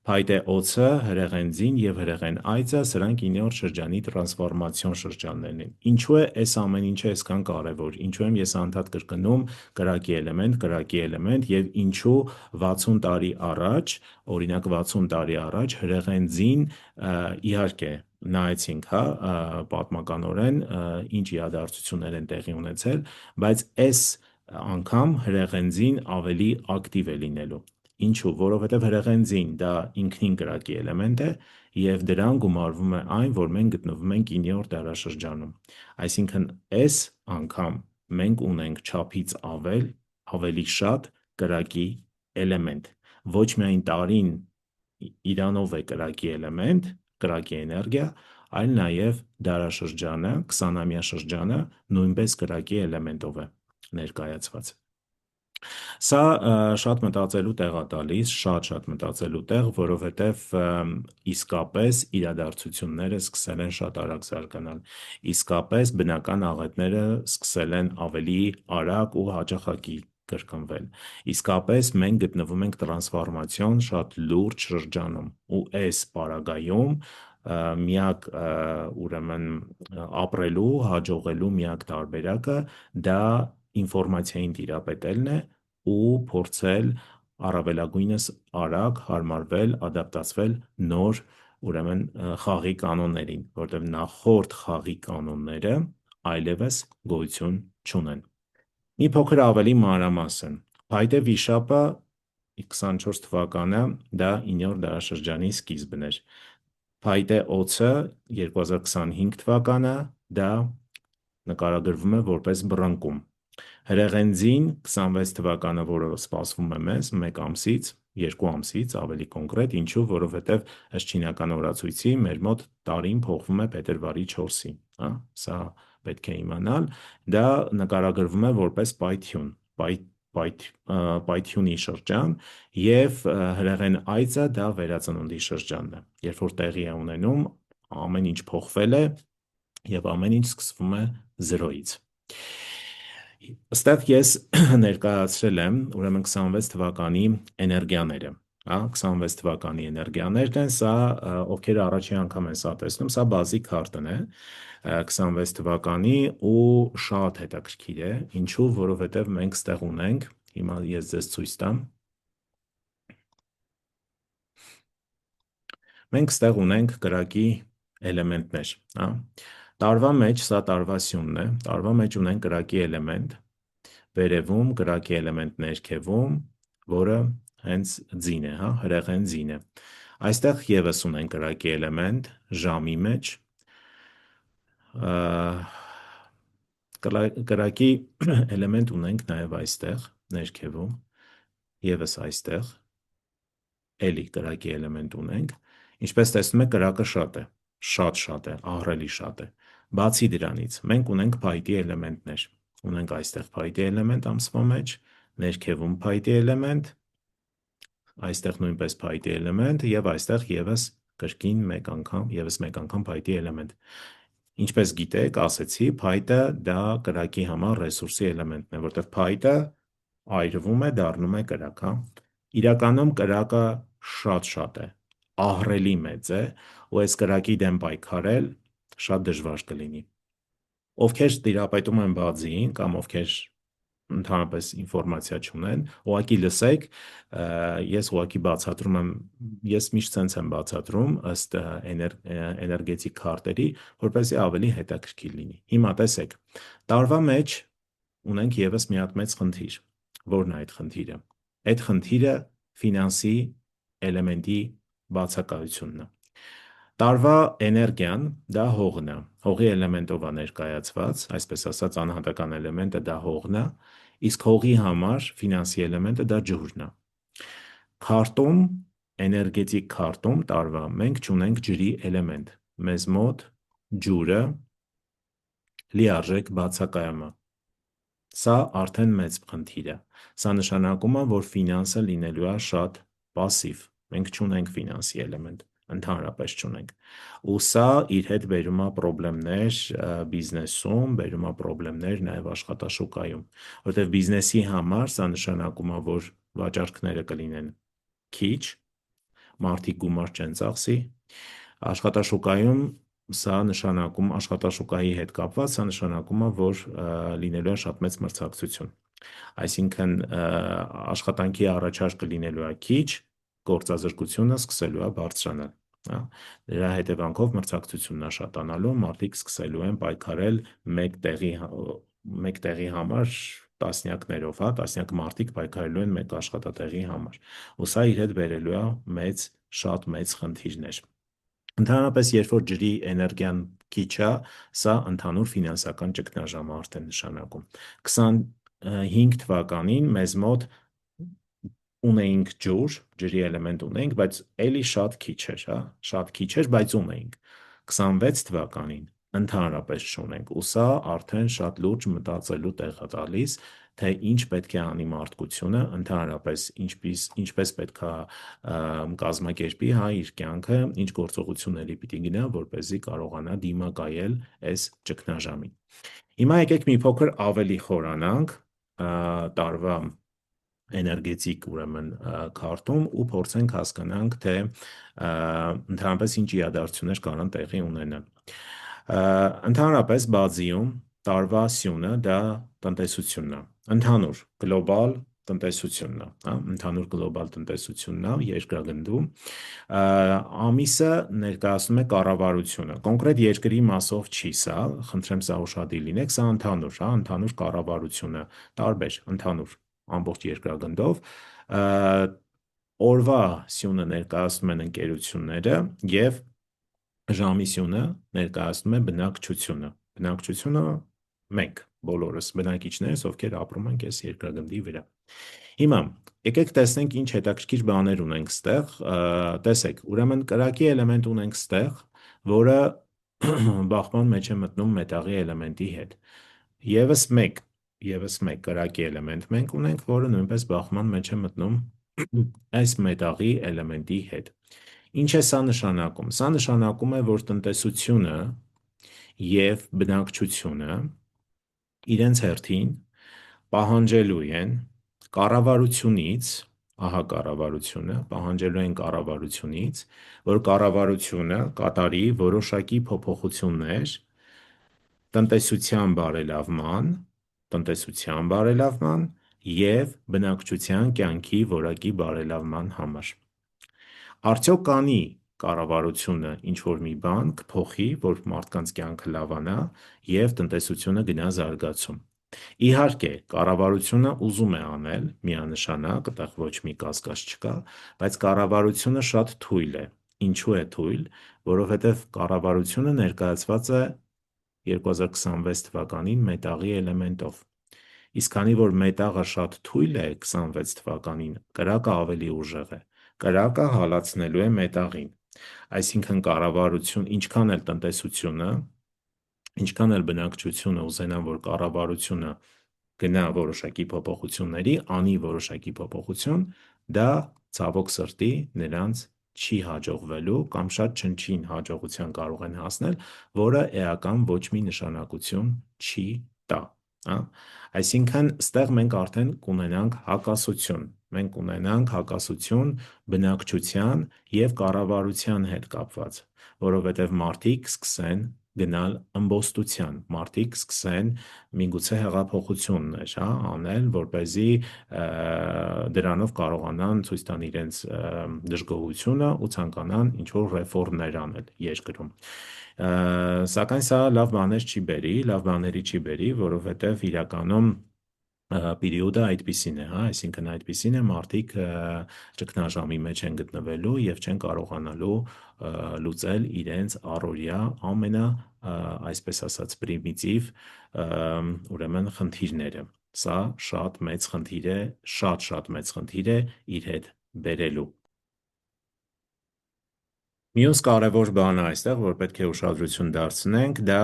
Փայտե օձը, հրեղեն ձին եւ հրեղեն այծը, սրանք 9-րդ շրջանի տրանսֆորմացիոն շրջաններն են։ Ինչու է այս ամեն ինչը այսքան կարևոր, ինչու եմ ես անդադ կրկնում կրակի էլեմենտ եւ ինչու 60 տարի առաջ, օրինակ 60 տարի առաջ հրեղեն ձին իհարկե նայեցինք, հա, պատմականորեն ինչ իրադարձություններ են տեղի ունեցել, բայց այս անգամ հրեղենձին ավելի ակտիվ է լինելու։ Ինչու, որովհետև հրեղենձին դա ինքնին կրակի էլեմենտ է եւ դրան գումարվում է այն, որ մենք գտնվում ենք 9-րդ դարաշրջանում։ Այսինքն այս անգամ մենք ունենք չափից ավելի շատ կրակի էլեմենտ։ Ոչ միայն տարին իրանով է կրակի էլեմենտ, կրակի էներգիա, այլ նաև դարաշրջանը, 20-ամյա շրջանը նույնպես կրակի էլեմենտով է ներկայացված։ Սա շատ մտածելու տեղ է տալիս, շատ մտածելու տեղ, որովհետև իսկապես իրադարձությունները սկսել են շատ արագ զարգանալ, իսկապես բնական աղետները սկսել են ավելի արագ ու հաճախակի կրկնվել, իսկապես մենք գտնվում ենք տրանսֆորմացիոն շատ լուրջ շրջանում ու այս պարագայում միակ ուրեմն ապրելու, հաջողելու միակ տարբերակը դա ինֆորմացիային տիրապետելն է ու փորձել առավելագույնս արագ հարմարվել, ադապտացվել նոր ուրեմն խաղի կանոններին, որտեղ նախորդ խաղի կանոնները այլևս գոյություն չունեն։ Մի փոքր ավելի մանրամասն, փայտե վիշապը 24 թվականը դա 9-րդ դարաշրջանի սկիզբն էր։ Փայտե օձը 2025 թվականը դա նկարագրվում է որպես բռնկում։ Հրեղենձին 26 թվականը, որը սպասվում է մեզ 1 ամսից, 2 ամսից ավելի կոնկրետ, ինչու, որովհետև ըստ չինական օրացույցի մեր մոտ տարին փոխվում է փետրվարի 4-ին, հա, սա պետք է իմանալ, դա նկարագրվում է որպես պայթյուն, պայթյունի շրջան եւ հրեղեն այծը դա վերածնունդի շրջանն է, երբ որ տեղի է ունենում, ամեն ինչ փոխվել է եւ ամեն ինչ սկսվում է 0-ից։ Այստեղ ես ներկայացրել եմ ուրեմն 26 թվականի էներգիաները։ հա, 26 թվականի էներգիաներն են, սա ովքեր առաջին անգամ են սա տեսնում, սա բազիկ քարտն է 26 թվականի ու շատ հետաքրքիր է, ինչու, որովհետև մենք ստեղ ունենք, հիմա ես ձեզ ցույց տամ, մենք ստեղ ունենք կրակի էլեմենտներ, հա, տարվա մեջ, սա տարվա սյունն է, տարվա մեջ ունենք կրակի էլեմենտ, վերևում կրակի էլեմենտ ներքևում, որը հենց ձին է, հա, հրեղեն ձին է։ Այստեղ եւս ունենք կրակի էլեմենտ ժամի մեջ, կրակի էլեմենտ ունենք նաև այստեղ, ներքևում, եւս այստեղ, էլի կրակի էլեմենտ ունենք, ինչպես տեսնում եք կրակը շատ է, ահռելի շատ է։ Բացի դրանից, մենք ունենք փայտի էլեմենտներ, ունենք այստեղ փայտի էլեմենտ ամսվա մեջ, ներքևում փայտի էլեմենտ, այստեղ նույնպես փայտի էլեմենտ եւ այստեղ եւս կրկին եւս մեկ անգամ փայտի էլեմենտ։ Ինչպես գիտեք, ասեցի, փայտը դա կրակի համար ռեսուրսի էլեմենտն է, որտեղ փայտը այրվում է, դառնում է կրակ, հա։ Իրականում կրակը շատ է, ահռելի մեծ է, ու այս կրակի դեմ պայքարել շատ դժվար կլինի։ Ովքեր տիրապետում են բազին կամ ովքեր ընդհանրապես ինֆորմացիա չունեն, ուղղակի լսեք, ես ուղղակի բացատրում եմ, ես միշտ sense եմ բացատրում ըստ էներգետիկ քարտերի, որպեսզի ավելի հետաքրքիր լինի։ Հիմա տեսեք, տարվա մեջ ունենք եւս մի հատ մեծ խնդիր։ Որն է այդ խնդիրը։ Այդ խնդիրը ֆինանսի էլեմենտի բացակայությունն է։ Տարվա էներգիան դա հողն է, հողի էլեմենտով է ներկայացված, այսպես ասած անհատական էլեմենտը դա հողն է, իսկ հողի համար ֆինանսի էլեմենտը դա ջուրն է։ Քարտում, էներգետիկ քարտում տարվա մենք չունենք ջրի էլեմենտ, մեզ մոտ ջուրը լիարժեք բացակայում է։ Սա արդեն մեծ խնդիր է։ Սա նշանակում է, որ ֆինանսը լինելու է շատ պասիվ։ Մենք չունենք ֆինանսի էլեմենտ, ընդհանրապես չունենք։ Ու սա իր հետ բերում է խնդիրներ բիզնեսում, բերում է խնդիրներ նաև աշխատաշուկայում, որտեղ բիզնեսի համար սա նշանակում է, որ վաճառքները կլինեն քիչ, մարդիկ գումար չեն ծախսի, աշխատաշուկայում սա նշանակում աշխատաշուկայի հետ կապված, սա նշանակում է, որ լինելու է շատ մեծ մրցակցություն։ Այսինքն աշխատանքի առաջարկը լինելու է քիչ, գործազրկությունը սկսելու է բարձրանալ, հա։ Դրա հետևանքով մրցակցությունն է շատանալու, մարդիկ սկսելու են պայքարել մեկ տեղի համար տասնյակներով, հա, տասնյակ մարդիկ պայքարելու են մեկ աշխատատեղի համար։ Ու սա իր հետ բերելու է շատ մեծ խնդիրներ։ Ընդհանրապես, երբ որ ջրի էներգիան քիչ է, սա ընդհանուր ֆինանսական ճգնաժամ է արդեն նշանակում։ 25 թվականին մեզ մոտ ունեինք ջուր, ջրի էլեմենտ ունեինք, բայց էլի շատ քիչ էր, հա, շատ քիչ էր, բայց ունեինք։ 26 թվականին ընդհանրապես չունենք, ու սա արդեն շատ լուրջ մտածելու տեղ է տալիս, թե ինչ պետք է անի մարդկությունը, ընդհանրապես ինչպես պետք է կազմակերպի, հա, իր կյանքը, ինչ գործողությունների պիտի գնա, որպեսզի կարողանա դիմակայել այս ճգնաժամին։ Հիմա եկեք մի փոքր ավելի խորանանք տարվա էներգետիկ ուրեմն քարտում ու փորձենք հասկանանք, թե ընդհանրապես ինչ իրադարձություններ կարող են տեղի ունենալ։ Ընդհանրապես բազիում տարվա սյունը դա տնտեսությունն է, ընդհանուր գլոբալ տնտեսությունն է, հա, ընդհանուր գլոբալ տնտեսությունն է երկրագնդում, ամիսը ներկայացնում է կառավարությունը, կոնկրետ երկրի մասով չի սա, խնդրեմ սա ուշադիր լինեք, սա ընդհանուր, հա, ընդհանուր կառավարությունը, տարբեր, ընդհանուր, ամբողջ երկրագնդով, օրվա սյունը ներկայացնում են ընկերությունները եւ ժամի սյունը ներկայացնում է բնակչությունը մենք բոլորս բնակիչներս, ովքեր ապրում ենք այս երկրագնդի վրա։ Հիմա եկեք տեսնենք ինչ հետաքրքիր բաներ ունենք ստեղ, տեսեք, ուրեմն կրակի էլեմենտ ունենք ստեղ, որը բախման մեջ է մտնում մետաղի էլեմենտի հետ։ Եվս մեկ կրակի էլեմենտ մենք ունենք, որը նույնպես բախման մեջ է մտնում այս մետաղի էլեմենտի հետ։ Ինչ է սա նշանակում։ Սա նշանակում է, որ տնտեսությունը եւ բնակչությունը իրենց հերթին պահանջելու են կառավարությունից ահա կառավարությունը, պահանջելու են կառավարությունից, որ կառավարությունը կատարի որոշակի փոփոխություններ տնտեսության բարելավման և բնակչության կյանքի որակի բարելավման համար։ Արդյոք կանի կառավարությունը ինչ-որ մի բան կփոխի, որ մարդկանց կյանքը լավանա և տնտեսությունը գնա զարգացում։ Իհարկե, կառավարությունը ուզում է անել միանշանակ, այդտեղ ոչ մի կասկած չկա, բայց կառավարությունը շատ թույլ է։ Ինչու է թույլ, որովհետև կառավարությունը ներկայացված է 2026 թվականին մետաղի էլեմենտով։ Իսկ քանի որ մետաղը շատ թույլ է 26 թվականին, կրակը ավելի ուժեղ է։ Կրակը հալածնելու է մետաղին։ Այսինքն կառավարություն, ինչքան էլ տնտեսությունը, ինչքան էլ բնակչությունը ուզենան, որ կառավարությունը գնա որոշակի փոփոխությունների, անի որոշակի փոփոխություն, դա ցավոք սրտի նրանց չի հաջողվելու կամ շատ չնչին հաջողության կարող են հասնել, որը էական ոչ մի նշանակություն չի տա, հա։ Այսինքն, ստեղ մենք արդեն կունենանք հակասություն։ Մենք կունենանք հակասություն բնակչության և կառավարության հետ կապված, որովհետև մարդիկ սկսեն գնալ ըմբոստության, մարդիկ սկսեն միգուցե հեղափոխություններ, հա, անել, որպեսզի դրանով կարողանան ցույց տան իրենց դժգոհությունը ու ցանկանան ինչ-որ ռեֆորմներ անել երկրում։ Սակայն սա լավ բաներ չի բերի, լավ բաների չի բերի, որովհետև իրականում պերիոդը այդպիսին է, հա, այսինքն այդպիսին է, մարդիկ ճգնաժամի մեջ են գտնվելու և չեն կարողանալու լուծել իրենց առօրյա այսպես ասած պրիմիտիվ խնդիրները։ Սա շատ մեծ խնդիր է, շատ մեծ խնդիր է իր հետ բերելու։ Մյուս կարևոր բանը այստեղ, որ պետք է ուշադրություն դարձնենք, դա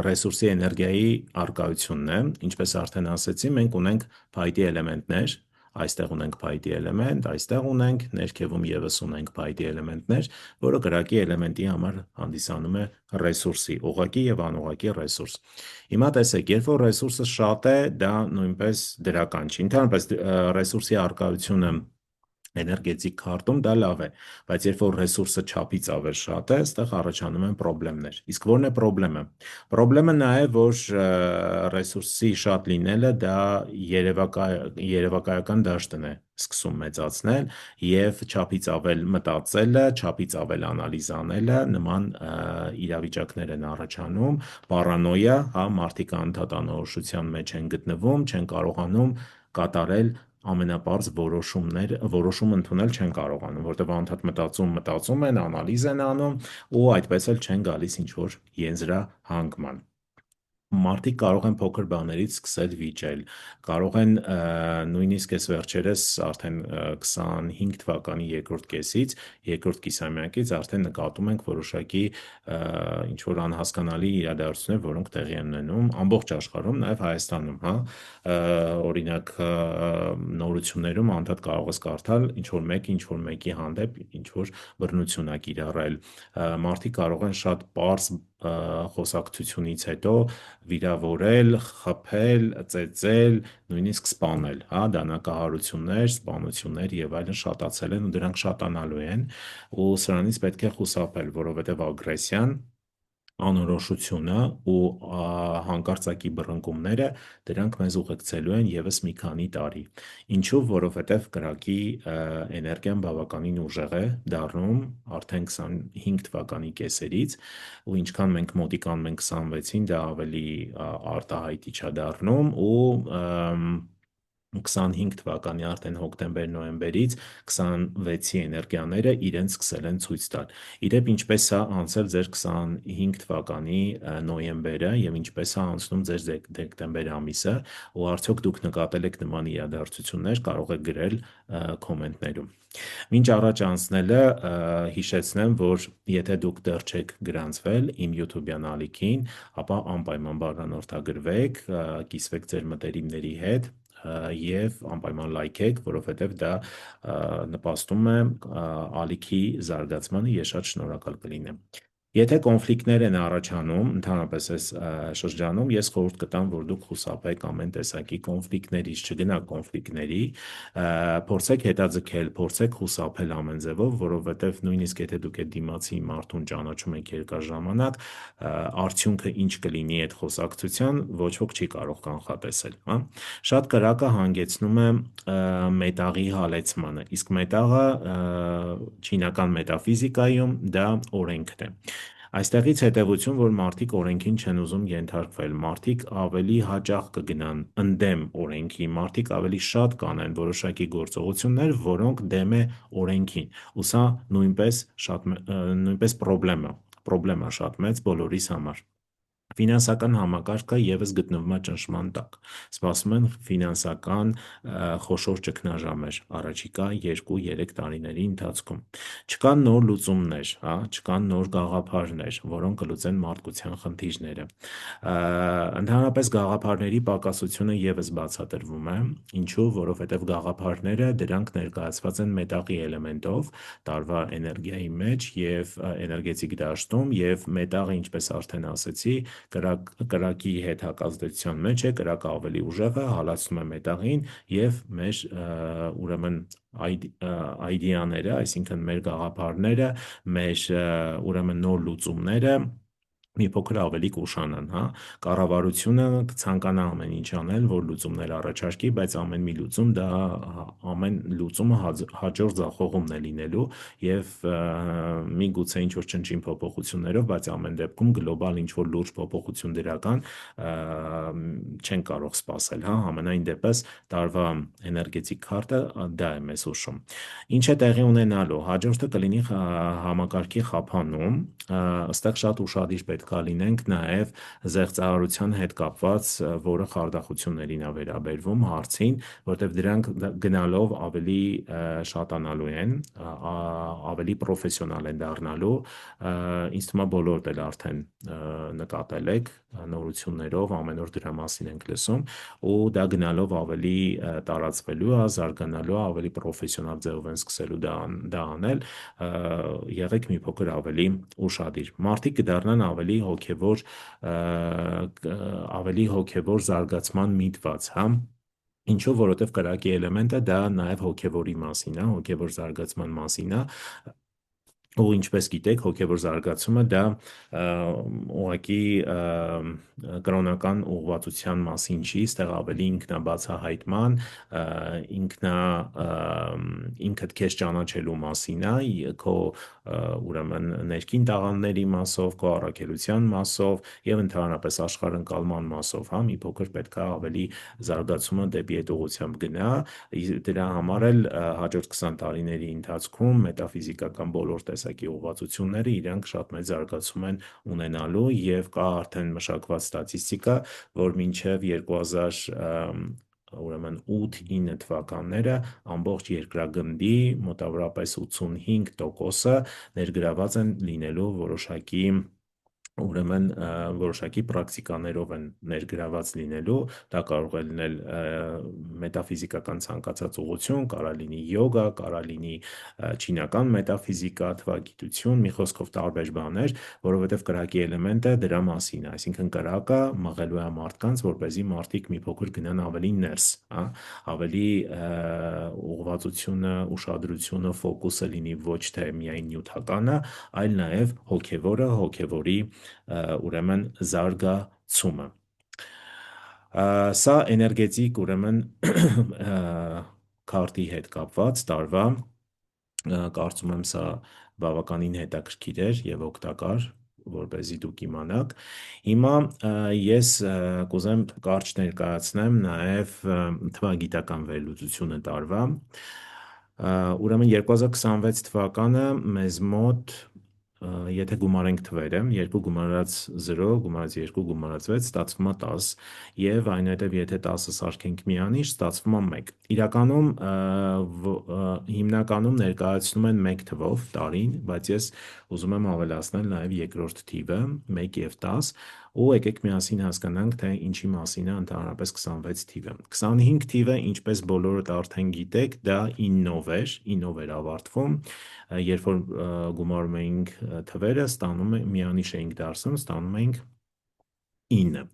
ռեսուրսի էներգիայի առկայությունն է։ Ինչպես արդեն ասեցի, մենք ունենք փայտի էլեմենտներ, այստեղ ունենք փայտի էլեմենտ, այստեղ ունենք, ներքևում ևս ունենք փայտի էլեմենտներ, որը կրակի էլեմենտի համար հանդիսանում է ռեսուրսի, ուղղակի և անուղղակի ռեսուրս։ Հիմա տեսեք, երբ որ ռեսուրսը շատ է, դա նույնպես դրական չի։ Ընդհանրապես ռեսուրսի առկայությունը էներգետիկ քարտում դա լավ է, բայց երբ որ ռեսուրսը չափից ավել շատ է, այստեղ առաջանում են խնդիրներ։ Իսկ ո՞րն է խնդրեմը։ Խնդրեմը նա է, որ ռեսուրսի շատ լինելը դա երևակայական դաշտն է սկսում մեծացնել և չափից ավել մտածելը, չափից ավել անալիզ անելը նման իրավիճակներ են առաջանում, պարանոյա, հա, մարդիկ անընդհատ անորոշության մեջ են գտնվում, չեն կարողանում կատարել ամենապարզ որոշում ընդունել չեն կարողանում, որտեղ անընդհատ մտածում են, անալիզ են անում ու այդպես էլ չեն գալիս ինչ-որ եզրահանգման։ Մարդիկ կարող են փոքր բաներից սկսել վիճել, կարող են նույնիսկ այս վերջերս արդեն 25 թվականի երկրորդ կիսամյակից արդեն նկատում ենք որոշակի ինչ-որ անհասկանալի իրադարձություններ, որոնք տեղի են ունենում ամբողջ աշխարհում, նաև Հայաստանում, հա, օրինակ նորություններում անդադ կարող ես կարդալ ինչ-որ մեկը ինչ-որ մեկի հանդեպ ինչ-որ բռնություն ա կիրառել, մարդիկ կարող են շատ պարզ խոսակցությունից հետո վիրավորել, խփել, ծեծել, նույնիսկ սպանել, հա, դանակահարություններ, սպանություններ եւ այլն շատացել են ու դրանք շատանալու են ու սրանից պետք է խուսափել, որովհետեւ ագրեսիան, անորոշությունը ու հանկարծակի բռնկումները դրանք մեզ ուղեկցելու են եւս մի քանի տարի։ Ինչու՞, որովհետեւ կրակի էներգիան բավականին ուժեղ է դառնում արդեն 25 թվականի կեսերից ու ինչքան մենք մոտիկանում ենք 26-ին, դա ավելի արտահայտիչ է դառնում ու 25 թվականի արդեն հոկտեմբեր-նոյեմբերից 26-ի էներգիաները իրենց սկսել են ցույց տալ։ Իդեպ ինչպես է անցել ձեր 25 թվականի նոյեմբերը եւ ինչպես է անցնում ձեր դեկտեմբեր ամիսը ու արդյոք դուք նկատել եք նման իրադարձություններ, կարող եք գրել կոմենտներում։ Մինչ առաջ անցնելը հիշեցնեմ, որ եթե դուք դեռ չեք գրանցվել իմ YouTube-յան ալիքին, ապա անպայման բաժանորդագրվեք, կիսվեք ձեր մտերիմների հետ և անպայման լայքեք, որովհետև դա նպաստում է ալիքի զարգացմանը, ես շատ շնորհակալ կլինեմ։ Եթե կոնֆլիկտներ են առաջանում, ընդհանրապես այս շրջանում, ես խորհուրդ կտամ, որ դուք խուսափեք ամեն տեսակի կոնֆլիկտներից, չգնաք կոնֆլիկտների, փորձեք հետաձգել, փորձեք խուսափել ամեն ձևով, որովհետև նույնիսկ եթե դուք այդ դիմացի մարդուն ճանաչում եք երկար ժամանակ, արդյունքը ինչ կլինի այդ խոսակցության, ոչ ոք չի կարող կանխատեսել, հա։ Շատ կրակը հանգեցնում է մետաղի հալեցմանը, իսկ մետաղը չինական մետաֆիզիկայում դա օրենքն է։ Այստեղից հետևություն, որ մարդիկ օրենքին չեն ուզում ենթարկվել, մարդիկ ավելի հաճախ կգնան ընդդեմ օրենքի, մարդիկ ավելի շատ կանեն որոշակի գործողություններ, որոնք դեմ է օրենքին, ու սա նույնպես պրոբլեմ է շատ մեծ բոլորիս համար։ Ֆինանսական համակարգը եւս գտնվում է ճնշման տակ։ Սպասում են ֆինանսական խոշոր ճգնաժամեր առաջիկա 2-3 տարիների ընթացքում։ Չկան նոր լուծումներ, հա, չկան նոր գաղափարներ, որոնք կլուծեն մարդկության խնդիրները։ Ընդհանրապես գաղափարների պակասությունը եւս բացատրվում է, ինչու, որովհետեւ գաղափարները դրանք ներկայացված են մետաղի էլեմենտով տարվա էներգիայի մեջ եւ էներգետիկ դաշտում եւ մետաղը, ինչպես արդեն ասեցի, կրակի հետ հակազդեցության մեջ է, կրակը ավելի ուժեղ է, հալածում է մետաղին եւ մեր ուրեմն այդեաները, այսինքն մեր գաղափարները, մեր ուրեմն նոր լուծումները մի փոքր ավելի կուշանան, հա, կառավարությունը կցանկանա ամեն ինչ անել, որ լուծումներ առաջարկի, բայց ամեն լուծումը հաջորդ ձախողումն է լինելու եւ միգուցե ինչ որ չնչին փոփոխություններով, բայց ամեն դեպքում գլոբալ ինչ որ լուրջ փոփոխություն դրական չեն կարող սպասել, հա, համենայն դեպս տարվա էներգետիկ քարտը դա է մեզ հուշում։ Ինչ է տեղի ունենալու, հաջորդը կլինի համակարգի խափանում, այստեղ շատ ուշադիր պետք է լինենք նաև զեղծարարության հետ կապված, որը խարդախություններին է վերաբերվում հարցին, որտեղ դրանք գնալով ավելի շատանալու են, ավելի պրոֆեսիոնալ են դառնալու, ինձ թվում է բոլորդ էլ արդեն նկատել եք նորություններով, ամեն օր դրա մասին ենք լսում, ու դա գնալով ավելի տարածվելու է, զարգանալու է, ավելի պրոֆեսիոնալ ձևով են սկսելու դա անել, եղեք մի փոքր ավելի ուշադիր։ Մարդիկ կդառնան ավելի հոգևոր զարգացման միտված, հա։ Ինչու, որովհետև կրակի էլեմենտը դա նաև հոգևորի մասին է, հոգևոր զարգացման մասին է, ու ինչպես գիտեք, հոգևոր զարգացումը դա ուղղակի կրոնական ուղղվածության մասին չի, ստեղ ավելի ինքնաբացահայտման, ինքդ քեզ ճանաչելու մասին է, քո ուրեմն ներքին տաղանդների մասով, քո առաքելության մասով եւ ընդհանրապես աշխարհընկալման մասով, հա, մի փոքր պետք է ավելի զարգացումը դեպի այդ ուղղությամբ գնա, դրա համար էլ հաջորդ 20 տարիների ընթացքում մետաֆիզիկական բոլոր տեսակի ուղղվածությունները իրանք շատ մեծ զարգացում են ունենալու եւ կա արդեն մշակված ստատիստիկա, որ մինչեւ 2000 8-9 թվականները ամբողջ երկրագնդի մոտավորապես 85%-ը ներգրաված են լինելու որոշակի պրակտիկաներով են ներգրաված լինելու, դա կարող է լինել մետաֆիզիկական ցանկացած ուղղություն, կարա լինի յոգա, կարա լինի չինական մետաֆիզիկա, թվագիտություն, մի խոսքով տարբեր բաներ, որովհետև կրակի էլեմենտը դրա մասին է, այսինքն կրակը մղելու է մարդկանց, որպեսզի մարդիկ մի փոքր գնան ավելի ներս, հա, ավելի ուղղվածությունը, ուշադրությունը, ֆոկուսը լինի ոչ թե միայն նյութականը, այլ նաև հոգևորը, հոգևորի ուրեմն զարգացումը։ Սա էներգետիկ ուրեմն քարտի հետ կապված տարվա, կարծում եմ սա բավականին հետաքրքիր էր եւ օգտակար, որպեսզի դուք իմանաք։ Հիմա ես կուզեմ կարճ ներկայացնեմ նաև թվագիտական վերլուծությունը տարվա։ Ուրեմն 2026 թվականը մեզ մոտ, եթե գումարենք թվերը, 2 գումարած 0, գումարած 2, գումարած 6, ստացվում է 10, եւ այնուհետեւ եթե 10-ը սարքենք միանիշ, ստացվում է 1։ Իրականում հիմնականում ներկայացնում են 1 թվով տարին, բայց ես ուզում եմ ավելացնել նաև երկրորդ թիվը 1 եւ 10, ու եկեք միասին հասկանանք, թե ինչի մասին է ընդհանրապես 26 թիվը։ 25 թիվը, ինչպես բոլորդ արդեն գիտեք, դա 9-ով էր ավարտվում, երբ որ գումարում էինք թվերը ստանում միանիշ էինք դարձնում, ստանում էինք 9։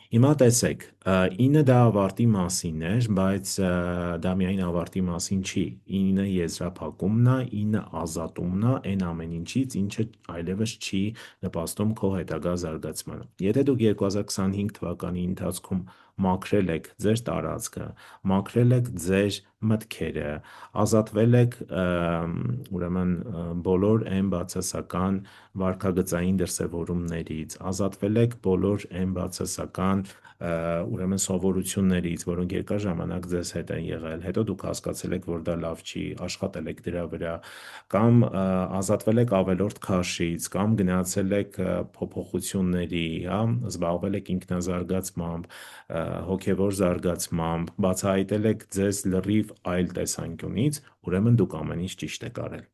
Հիմա տեսեք, 9-ը դա ավարտի մասին էր, բայց դա միայն ավարտի մասին չի։ 9-ը եզրափակումն է, 9-ը ազատումն է այն ամեն ինչից, ինչը այլևս չի նպաստում քո հետագա զարգացմանը։ Եթե դուք 2025 թվականի ընթացքում մաքրել եք ձեր տարածքը, մաքրել եք ձեր մտքերը, ազատվել եք ուրեմն բոլոր այն բացասական վարքագծային դրսևորումներից, ազատվել եք բոլոր այն բացասական ուրեմն սովորություններից, որոնք երկար ժամանակ ձեզ հետ են եղել, հետո դուք հասկացել եք, որ դա լավ չի, աշխատել եք դրա վրա, կամ ազատվել եք ավելորդ քաշից, կամ գնացել եք փոփոխությունների, հա, զբաղվել եք ինքնազարգացմամբ, հոգևոր զարգացմամբ, բացահայտել եք ձեզ լրիվ այլ տեսանկյունից, ուրեմն դուք ամեն ինչ ճիշտ եք արել։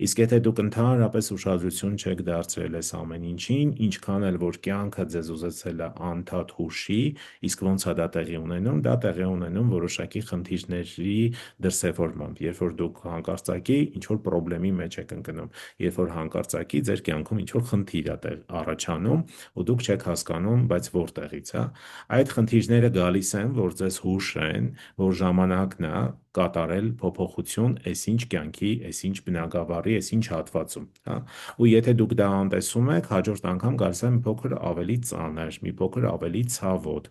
Իսկ եթե դուք ընդհանրապես ուշադրություն չեք դարձրել այս ամեն ինչին, ինչքան էլ որ կյանքը ձեզ ուզեցել է անդադ հուշի, իսկ ոնց է դա տեղի ունենում, դա տեղի է ունենում որոշակի խնդիրների դրսևորմամբ, երբ որ դուք հանկարծակի ինչ-որ պրոբլեմի մեջ եք ընկնում, երբ որ հանկարծակի ձեր կյանքում ինչ-որ խնդիր է առաջանում ու դուք չեք հասկանում, բայց որտեղից է, այդ խնդիրները գալիս են, որ ձեզ հուշեն, որ ժամանակն է կատարել փոփոխություն այսինչ կյանքի, այսինչ բնագավառի, այսինչ հատվածում, հա։ Ու եթե դուք դա անտեսում եք, հաջորդ անգամ գալիս է մի փոքր ավելի ծանր, մի փոքր ավելի ցավոտ։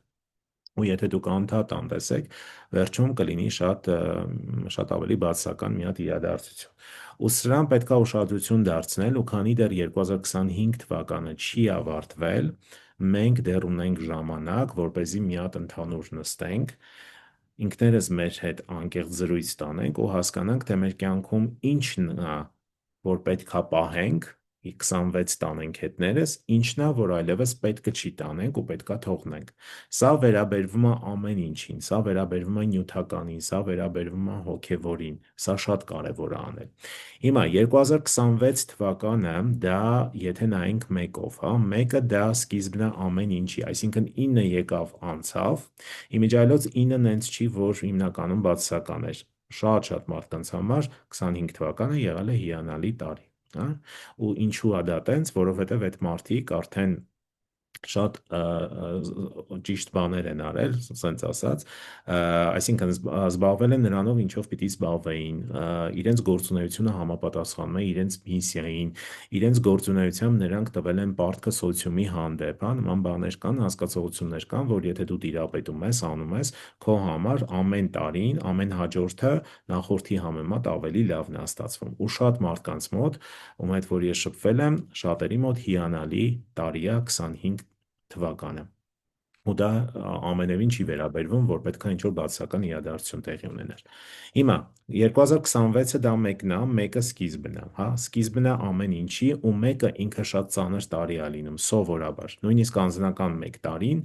Ու եթե դուք անդադ անտեսեք, վերջում կլինի շատ ավելի բացասական մի հատ իրադարձություն։ Ու սրան պետքա ուշադրություն դարձնել, ու քանի դեռ 2025 թվականը չի ավարտվել, մենք դեռ ունենք ժամանակ, որպեսզի մի հատ ընդհանուր նստենք, ինքներս մեր հետ անկեղծ զրույց տանենք ու հասկանանք, թե մեր կյանքում ինչն է, որ պետքա պահենք, 26 տանենք հետներս, ինչն է, որ այլևս պետք չի տանենք ու պետքա թողնենք։ Սա վերաբերվում է ամեն ինչին, սա վերաբերվում է նյութականին, սա վերաբերվում է հոգևորին, սա շատ կարևոր է անել։ Հիմա 2026 թվականը դա, եթե նայենք մեկով, հա, մեկը դա սկիզբն է ամեն ինչի, այսինքն 9 եկավ անցավ, իմիջիայլոց 9-ը նենց չի, որ հիմնականում բացասական էր։ Շատ մարդկանց համար 25 թվականը եղել է հիանալի տարի, հա։ Ու ինչու է դա տենց, որովհետև այդ մարդիկ արդեն շատ ճիշտ բաներ են արել, ասենց ասած, այսինքն զբաղվել են նրանով, ինչով պիտի զբաղվեին, իրենց գործունեությունը համապատասխանում է իրենց միսիային, իրենց գործունեությամբ նրանք տվել են պարտքը սոցիումի հանդեպ, հա, նման բաներ կան, հասկացողություններ կան, որ եթե դու տիրապետում ես, անում ես, քո համար ամեն տարին, ամեն հաջորդը նախորդի համեմատ ավելի լավն է ստացվում։ Ու շատ մարդկանց մոտ, ում հետ որ ես շփվել եմ, շատերի մոտ հիանալի տարի է 25 թվականը։ Ու դա ամենևին չի վերաբերվում, որ պետք է ինչ-որ բացասական իրադարձություն տեղի ունենար։ Հիմա 2026-ը դա մեկն է, մեկը սկիզբն է, հա, սկիզբն է ամեն ինչի ու մեկը ինքը շատ ծանր տարի է լինում, սովորաբար։ Նույնիսկ անձնական մեկ տարին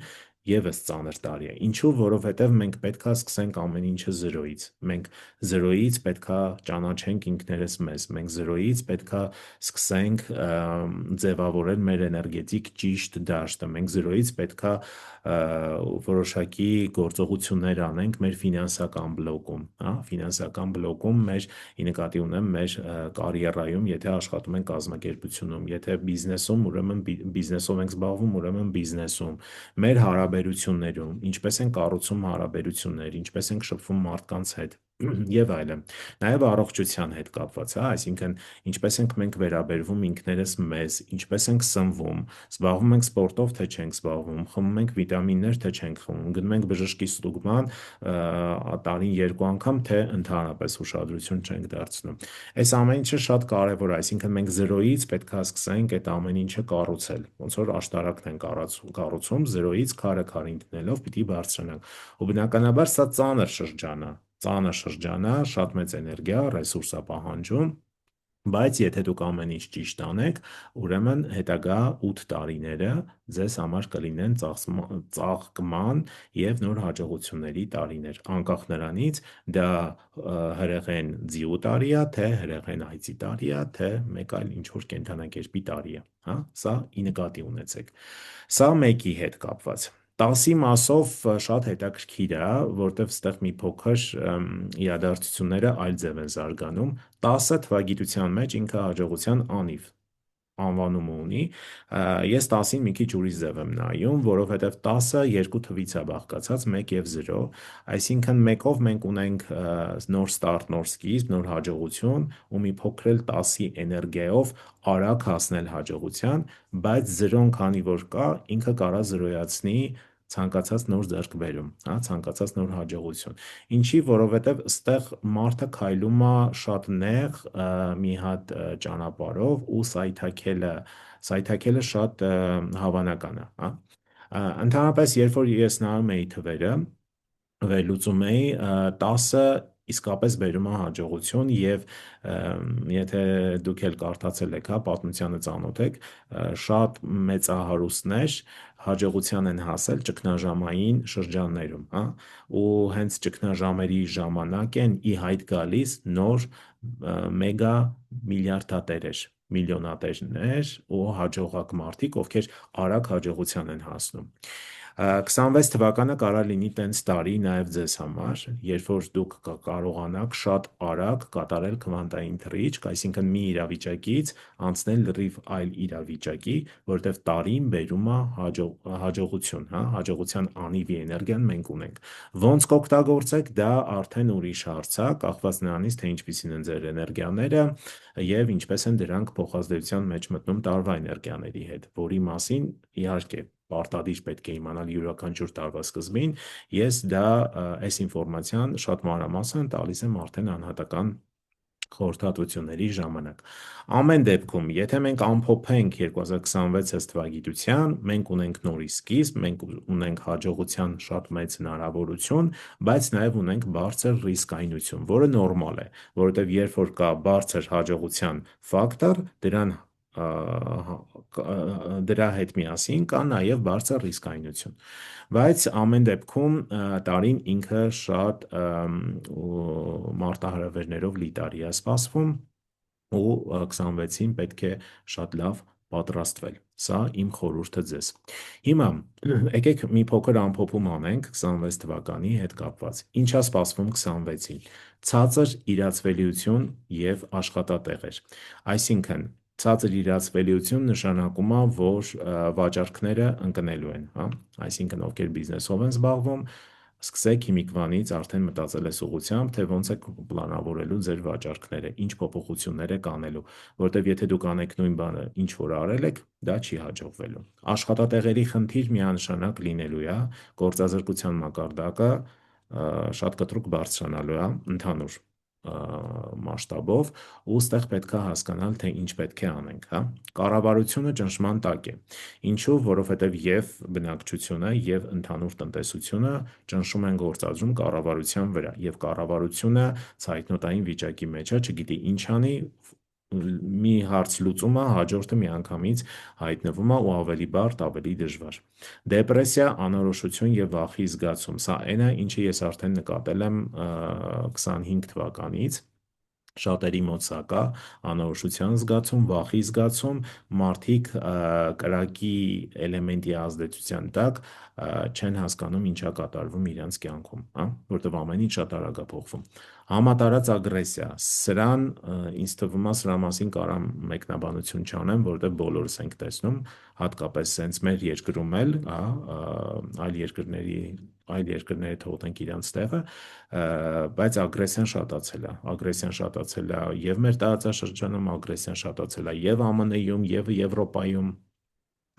եւս ծանր տարի է։ Ինչու՞, որովհետև մենք պետքա սկսենք ամեն ինչը զրոյից։ Մենք զրոյից պետքա ճանաչենք ինքներս մեզ։ Մենք զրոյից պետքա սկսենք ձևավորել մեր էներգետիկ ճիշտ դաշտը։ Մենք զրոյից պետքա որոշակի գործողություններ անենք մեր ֆինանսական բլոկում, հա, ֆինանսական բլոկում մեր, ի նկատի ունեմ մեր կարիերայում, եթե աշխատում ենք կազմակերպությունում, եթե բիզնեսում, ուրեմն բիզնեսով ենք զբաղվում, ուրեմն բիզնեսում, մեր հարաբերություններում, ինչպես են կառուցում հարաբերություններ, ինչպես ենք շփվում մարդկանց հետ եւ այլն։ Նաեւ առողջության հետ կապված, հա, այսինքն ինչպես ենք մենք վերաբերվում ինքներս մեզ, ինչպես ենք սնվում, զբաղվում ենք սպորտով, թե չենք զբաղվում, խմում ենք վիտամիններ, թե չենք խմում, գնում ենք բժշկի ստուգման տարին 2 անգամ, թե ընդհանրապես ուշադրություն չենք դարձնում։ Այս ամեն ինչը շատ կարևոր է, այսինքն մենք զրոյից պետք է սկսենք այդ ամեն ինչը կառուցել։ Ոնց որ աշտարակն են կառուցում, զրոյից քարը դնելով պիտի բարձրանանք։ Ու բնականաբար սա ծանր շրջան է, շատ մեծ էներգիա, ռեսուրս է պահանջում, բայց եթե դուք ամեն ինչ ճիշտ անեք, ուրեմն հետագա 8 տարիները ձեզ համար կլինեն ծաղկման եւ նոր հաջողությունների տարիներ, անկախ նրանից դա հրեղեն ձիու տարի է, թե հրեղեն այծի տարի է, թե մեկ այլ ինչ-որ կենդանակերպի տարի է, հա, սա ի նկատի ունեցեք։ Սա մեկի հետ կապված։ 10-ի մասով շատ հետաքրքիր է, որտեվ ստեղ մի փոքր իրադարձությունները այլ ձև են զարգանում։ 10-ը թվագիտության մեջ ինքը հաջողության անիվ, անվանումը ունի, ես 10-ին մի քիչ ուրիշ ձև եմ նայում, որովհետև 10-ը երկու թվից է բաղկացած, 1 և 0, այսինքն 1-ով մենք ունենք նոր ստարտ, նոր սկիզբ, նոր հաջողություն ու մի փոքր էլ 10-ի էներգիայով արագ հասնել հաջողության, բայց 0-ն քանի որ կա, ինքը կարա զրոյացնի ցանկացած նոր ձեռքբերում, հա, ցանկացած նոր հաջողություն։ Ինչի, որովհետև ստեղ մարդը քայլում է շատ նեղ մի հատ ճանապարհով ու սայթաքելը շատ հավանական է, հա։ Ընդհանրապես, երբ որ ես նայում էի թվերը, վերլուծում էի, 10-ը իսկապես բերում է հաջողություն և եթե դուք էլ կարդացել եք, հա, պատմությանը ծանոթ եք, շատ մեծահարուստներ հաջողության են հասել ճգնաժամային շրջաններում, հա, ու հենց ճգնաժամերի ժամանակ են ի հայտ գալիս նոր մեգա միլիարդատերեր, միլիոնատերներ ու հաջողակ մարդիկ, ովքեր արագ հաջողության են հասնում։ 26 թվականը կարող լինի տենց տարի նաև ձեզ համար, երբ որ դուք կարողանաք շատ արագ կատարել քվանտային թռիչք, այսինքն մի իրավիճակից անցնել լրիվ այլ իրավիճակի, որովհետև տարին բերում է հաջողություն, հա, հաջողության անիվի էներգիան մենք ունենք։ Ոնց կօգտագործեք, դա արդեն ուրիշ հարց է, կախված նրանից, թե ինչպիսին են ձեր էներգիաները եւ ինչպես են դրանք փոխազդեցության մեջ մտնում տարվա էներգիաների հետ, որի մասին իհարկե պարտադիր պետք է իմանալ յուրաքանչյուր տարվա սկզբին, ես այս ինֆորմացիան շատ մանրամասն տալիս եմ արդեն անհատական խորհրդատվությունների ժամանակ։ Ամեն դեպքում, եթե մենք ամփոփենք 2026 թվագիտության, մենք ունենք նորի սկիզբ, մենք ունենք հաջողության շատ մեծ հնարավորություն, բայց նաև ունենք բարձր ռիսկայնություն, որը նորմալ է, որովհետև երբ որ կա բարձր հաջողության ֆակտոր, դրա հետ միասին կա նաև բարձր ռիսկայնություն։ Բայց ամեն դեպքում տարին ինքը շատ մարտահրավերներով լի տարի է սպասվում ու 26-ին պետք է շատ լավ պատրաստվել։ Սա իմ խորհուրդը ձեզ։ Հիմա եկեք մի փոքր ամփոփում անենք 26 թվականի հետ կապված։ Ինչ է սպասվում 26-ին։ Ցածր իրացվելիություն եւ աշխատատեղեր։ Այսինքն ցածր իրացվելիություն նշանակում է, որ վաճառքները ընկնելու են, հա, այսինքն ովքեր բիզնեսով են զբաղվում, սկսեք հիմիկվանից արդեն մտածել այս ուղղությամբ, թե ոնց եք պլանավորելու ձեր վաճառքները, ինչ փոփոխություններ եք անելու, որովհետև եթե դուք անեք նույն բանը, ինչ որ արել եք, դա չի հաջողվելու։ Աշխատատեղերի խնդիր միանշանակ լինելու է, գործազրկության մակարդակը շատ կտրուկ բարձրանալու է ընդհանուր մասշտաբով ու ստեղ պետք է հասկանալ, թե ինչ պետք է անենք, հա։ Կառավարությունը ճնշման տակ է։ Ինչու՞, որովհետև եւ բնակչությունը եւ ընդհանուր տնտեսությունը ճնշում են գործադրում կառավարության վրա եւ կառավարությունը ցայտնոտային վիճակի մեջ է, չգիտի ինչ անի, մի հարց լուծում է, հաջորդը միանգամից հայտնվում է ու ավելի բարդ, ավելի դժվար։ Դեպրեսիա, անորոշություն եւ վախի զգացում, սա այն է, ինչը ես արդեն նկատել եմ 25 թվականից, շատերի մոտ սա կա, անորոշության զգացում, վախի զգացում, մարդիկ կրակի էլեմենտի ազդեցության տակ չեն հասկանում ինչա կատարվում իրենց կյանքում, հա, որտեղ ամեն ինչ շատ արագ է փոխվում։ Համատարած ագրեսիա, սրան ինձ թվում է սրա մասին կարամ մեկնաբանություն չանեմ, որտեղ բոլորս ենք տեսնում, հատկապես սենց մեր երկրում էլ, հա, այլ երկրները թողնենք իրանց տեղը, բայց ագրեսիան շատացել է եւ մեր տարածաշրջանում, ագրեսիան շատացել է եւ ԱՄՆ-ում եւ Եվրոպայում,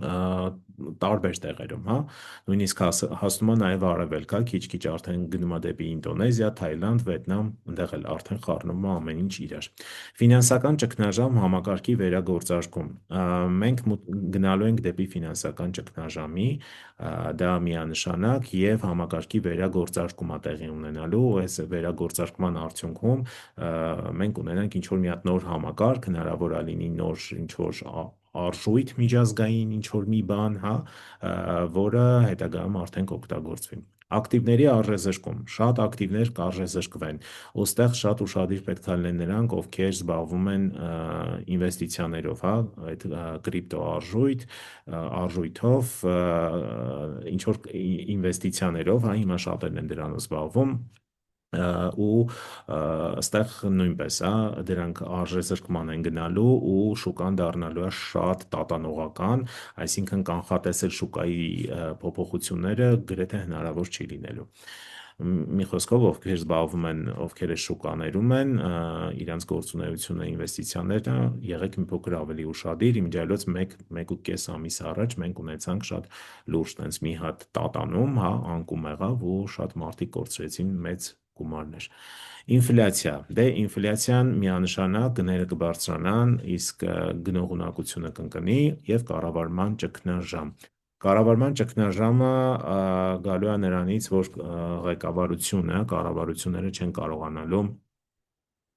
տարբեր տեղերում, հա, նույնիսկ հասնում է նաև արևելք, հա, քիչ-քիչ արդեն գնում է դեպի Ինդոնեզիա, Թայլանդ, Վիետնամ, այնտեղ էլ արդեն խառնում է ամեն ինչ իրար։ Ֆինանսական ճգնաժամ, համակարգի վերագործարկում։ Մենք գնալու ենք դեպի ֆինանսական ճգնաժամի, դա միանշանակ եւ համակարգի վերագործարկում է տեղի ունենալու, այս վերագործարկման արդյունքում մենք ունենանք ինչ-որ մի հատ նոր համակարգ, հնարավոր է լինի նոր ինչ-որ արժույթ միջազգային ինչ-որ մի բան, հա, որը հետագայում արդեն կօգտագործվի։ Ակտիվների արժեզրկում, շատ ակտիվներ կարժեզրկվեն, ու ստեղ շատ ուշադիր պետք է լինեն նրանք, ովքեր զբաղվում են ինվեստիցիաներով, հա, այդ կրիպտո արժույթով, ինչ որ ինվեստիցիաներով, հա, հիմա շատերն են դրանով զբաղվում, ու այստեղ նույնպես դրանք արժեզրկման են գնալու ու շուկան դառնալու է շատ տատանողական, այսինքն կանխատեսել շուկայի փոփոխությունները գրեթե հնարավոր չի լինելու։ Մի խոսքով, ովքեր զբաղվում են, ովքեր այս շուկաներում են, իրանց գործունեությունը, ինվեստիցիաները, եղեք մի փոքր ավելի ուշադիր, իմիջիայլոց 1-1.5 ամիս առաջ մենք ունեցանք շատ լուրջ տենց մի հատ տատանում, անկում եղավ ու շատ մարդիկ կորցրեցին մեծ գումարներ։ Ինֆլյացիա, դե ինֆլյացիան միանշանակ գները կբարձրանան, իսկ գնողունակությունը կընկնի եւ կառավարման ճգնաժամ։ Կառավարման ճգնաժամը գալու է նրանից, որ կառավարությունները չեն կարողանալու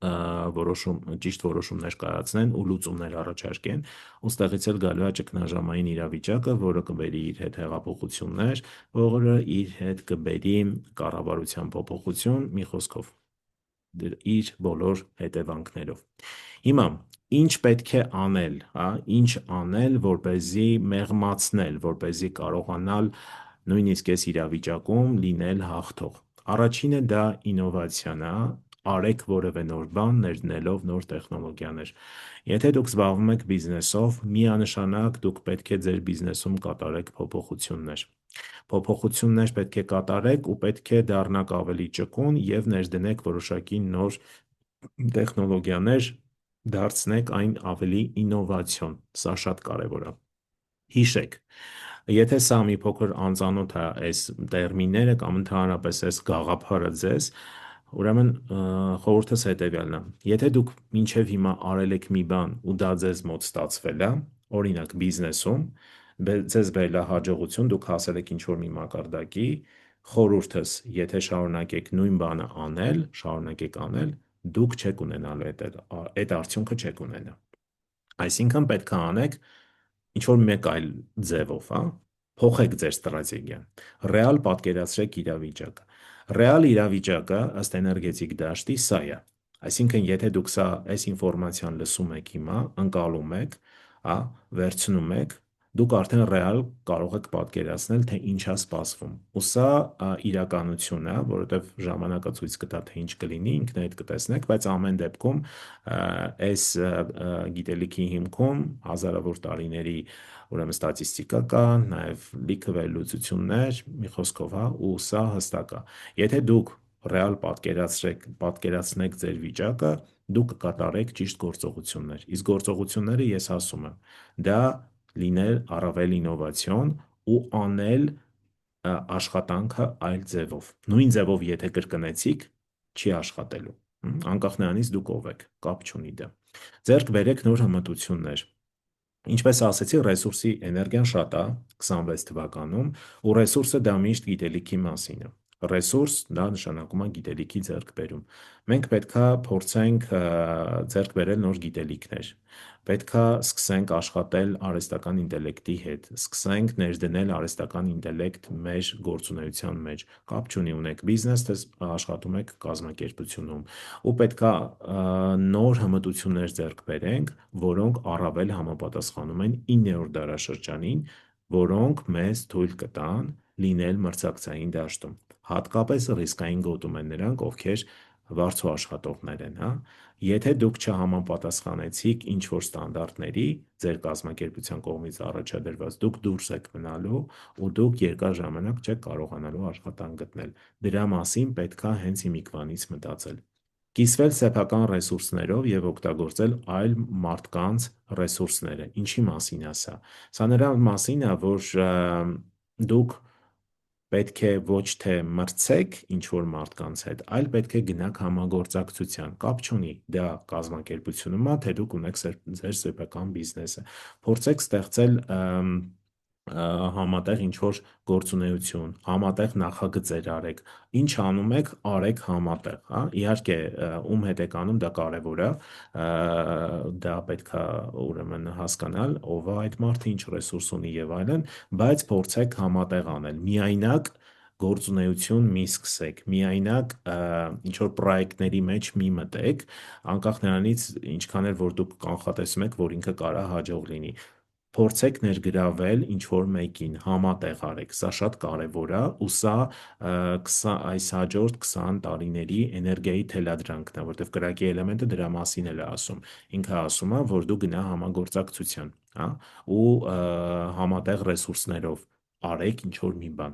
ճիշտ որոշումներ կայացնեն ու լուծումներ առաջարկեն, ու ստեղից էլ գալու է ճգնաժամային իրավիճակը, որը կբերի իր հետ հեղափոխություններ, որը իր հետ կբերի կառավարության փոփոխություն, մի խոսքով իր բոլոր հետևանքներով։ Հիմա ինչ պետք է անել, ինչ անել, որպեսզի մեղմացնել, որպեսզի կարողանալ նույնիսկ այս իրավիճակում լինել հաղթող։ Առաջինը դա ինովացիան է, արեք որևէ նոր բան, ներդնելով նոր տեխնոլոգիաներ։ Եթե դուք զբաղվում եք բիզնեսով, միանշանակ դուք պետք է ձեր բիզնեսում կատարեք փոփոխություններ։ Փոփոխություններ պետք է կատարեք ու պետք է դառնաք ավելի ճկուն եւ ներդնեք որոշակի նոր տեխնոլոգիաներ, դարձնեք այն ավելի ինովացիոն։ Սա շատ կարևոր է։ Հիշեք, եթե սա մի փոքր անծանոթ է այս տերմինները կամ ընդհանրապես այս գաղափարը ձեզ, ուրեմն խորհուրդս հետևյալն է. եթե դուք մինչև հիմա արել եք մի բան ու դա ձեզ մոտ ստացվել է, օրինակ բիզնեսում, ձեզ բերել է հաջողություն, դուք հասել եք ինչ-որ մի մակարդակի, խորհուրդս, եթե շարունակեք նույն բանը անել, շարունակեք անել, դուք չեք ունենալու այդ արդյունքը չեք ունենա։ Այսինքն պետք է անեք ինչ-որ մեկ այլ ձևով, փոխեք ձեր ստրատեգիան, ռեալ պատկերացրեք իրավիճակը։ Ռեալ իրավիճակը ըստ էներգետիկ դաշտի սա է։ Այսինքն, եթե դուք այս ինֆորմացիան լսում եք հիմա, ընկալում եք, վերցնում եք, դուք արդեն ռեալ կարող եք պատկերացնել, թե ինչ է սպասվում։ Ու սա իրականություն է, որովհետև ժամանակը ցույց կտա, թե ինչ կլինի, ինքներդ կտեսնեք, բայց ամեն դեպքում այս գիտելիքի հիմքում հազարավոր տարիների ուրեմն ստատիստիկա կա, նաև լիքը վերլուծություններ, մի խոսքով, ու սա հստակ է։ Եթե դուք ռեալ պատկերացնեք ձեր վիճակը, դուք կկատարեք ճիշտ գործողություններ։ Իսկ գործողությունները ես ասում եմ, դա լինել առավել ինովացիոն ու անել աշխատանքը այլ ձևով։ Նույն ձևով եթե կրկնեցիք, չի աշխատելու։ Անկախ նրանից դուք ով եք, կապ չունի դա։ Ձեռք բերեք նոր հմտություններ։ Ինչպես ասեցի, ռեսուրսի էներգիան շատ է 26 թվականում, ու ռեսուրսը դա միշտ գիտելիքի մասին է։ Ռեսուրս դա նշանակում է գիտելիքի ձեռքբերում։ Մենք պետքա փորձենք ձեռք բերել նոր գիտելիքներ։ Պետքա սկսենք աշխատել արհեստական ինտելեկտի հետ, սկսենք ներդնել արհեստական ինտելեկտ մեր գործունեության մեջ։ Կապ չունի ունեք բիզնես, թե աշխատում եք կազմակերպությունում, ու պետքա նոր հմտություններ ձեռք բերենք, որոնք առավել համապատասխանում են 9-րդ դարաշրջանին, որոնք մեզ թույլ կտան լինել մրցակցային դաշտում։ Հատկապես ռիսկային գոտում են նրանք, ովքեր վարձու աշխատողներ են, Եթե դուք չհամապատասխանեցիք ինչ-որ ստանդարտների ձեր կազմակերպության կողմից առաջադրված, դուք դուրս եք մնալու ու դուք երկար ժամանակ չեք կարողանալու աշխատանք գտնել։ Դրա մասին պետքա հենց հիմիկվանից մտածել։ Կիսվել սեփական ռեսուրսներով եւ օգտագործել այլ մարդկանց ռեսուրսները։ Ինչի մասին է սա։ Սա նրա մասին է, որ դուք պետք է ոչ թե մրցեք ինչ-որ մարդկանց հետ, այլ պետք է գնաք համագործակցության։ Կապ չունի դա կազմակերպությունում է, թե դուք ունեք ձեր սեփական բիզնեսը։ Փորձեք ստեղծել համատեղ ինչ-որ գործունեություն, համատեղ նախագծեր արեք։ Ինչ անում եք, արեք համատեղ, Իհարկե, ում հետ եք անում, դա կարևոր է, դա պետքա ուրեմն հասկանալ, ով է այդ մարդը, ինչ ռեսուրս ունի եւ այլն, բայց փորձեք համատեղ անել։ Միայնակ գործունեություն մի սկսեք, միայնակ ինչ-որ պրոյեկտների մեջ մի մտեք, անկախ նրանից ինչքան էլ որ դուք կանխատեսում եք, որ ինքը կարա հաջող լինի։ փորձեք ներգրավել ինչ-որ մեկին, համատեղ արեք, սա շատ կարևոր է ու սա այս հաջորդ 20 տարիների էներգիայի թելադրանքն է, որտեղ կրակի էլեմենտը դրա մասին էլ է ասում։ Ինքը ասում է, որ դու գնա համագործակցության, հա, ու համատեղ ռեսուրսներով արեք ինչ-որ մի բան։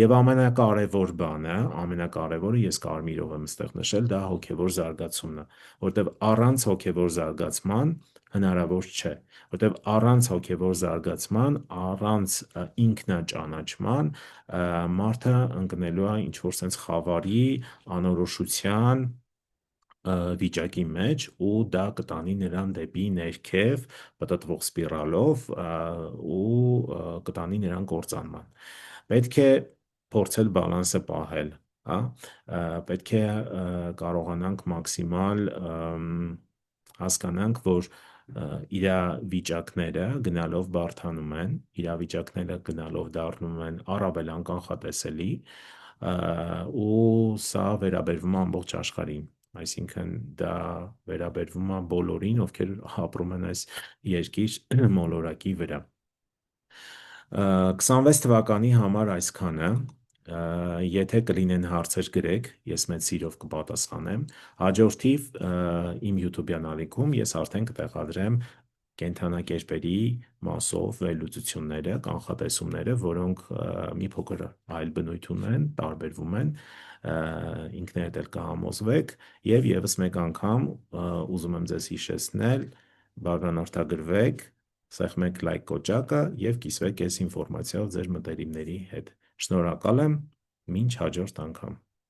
Եվ ամենակարևոր բանը, ամենակարևորը ես կարմիրով եմ ստեղ նշել, դա հոգևոր զարգացումն է, որտեղ առանց հոգևոր զարգացման հնարավոր չէ, որտեղ առանց հոգևոր զարգացման, առանց ինքնաճանաչման մարդը ընկնելու է ինչ-որ sense խավարի, անորոշության վիճակի մեջ ու դա կտանի նրան դեպի ներքև պտտվող սպիրալով ու կտանի նրան կործանման։ Պետք է փորձել բալանսը պահել, հա, պետք է կարողանանք մաքսիմալ հասկանանք, որ իրավիճակները գնալով բարդանում են, իրավիճակները գնալով դառնում են առավել անկանխատեսելի, ու սա վերաբերվում է ամբողջ աշխարհին, այսինքն դա վերաբերվում է բոլորին, ովքեր ապրում են այս երկիր մոլորակի վրա։ 26 թվականի համար այսքանը, եթե կլինեն հարցեր գրեք, ես մեծ սիրով կպատասխանեմ, հաջորդիվ իմ YouTube-յան ալիքում ես արդեն կտեղադրեմ կենդանակերպերի մասով վերլուծությունները, կանխատեսումները, որոնք մի փոքր այլ բնույթ ունեն, տարբերվում են, ինքներդ էլ կհամոզվեք եւ եւս մեկ անգամ ուզում եմ ձեզ հիշեցնել, բաժանորդագրվեք, սեղմեք լայք կոճակը եւ կիսվեք այս ինֆորմացիայով ձեր մտերիմների հետ։ Շնորհակալ եմ, մինչ հաջորդ անգամ։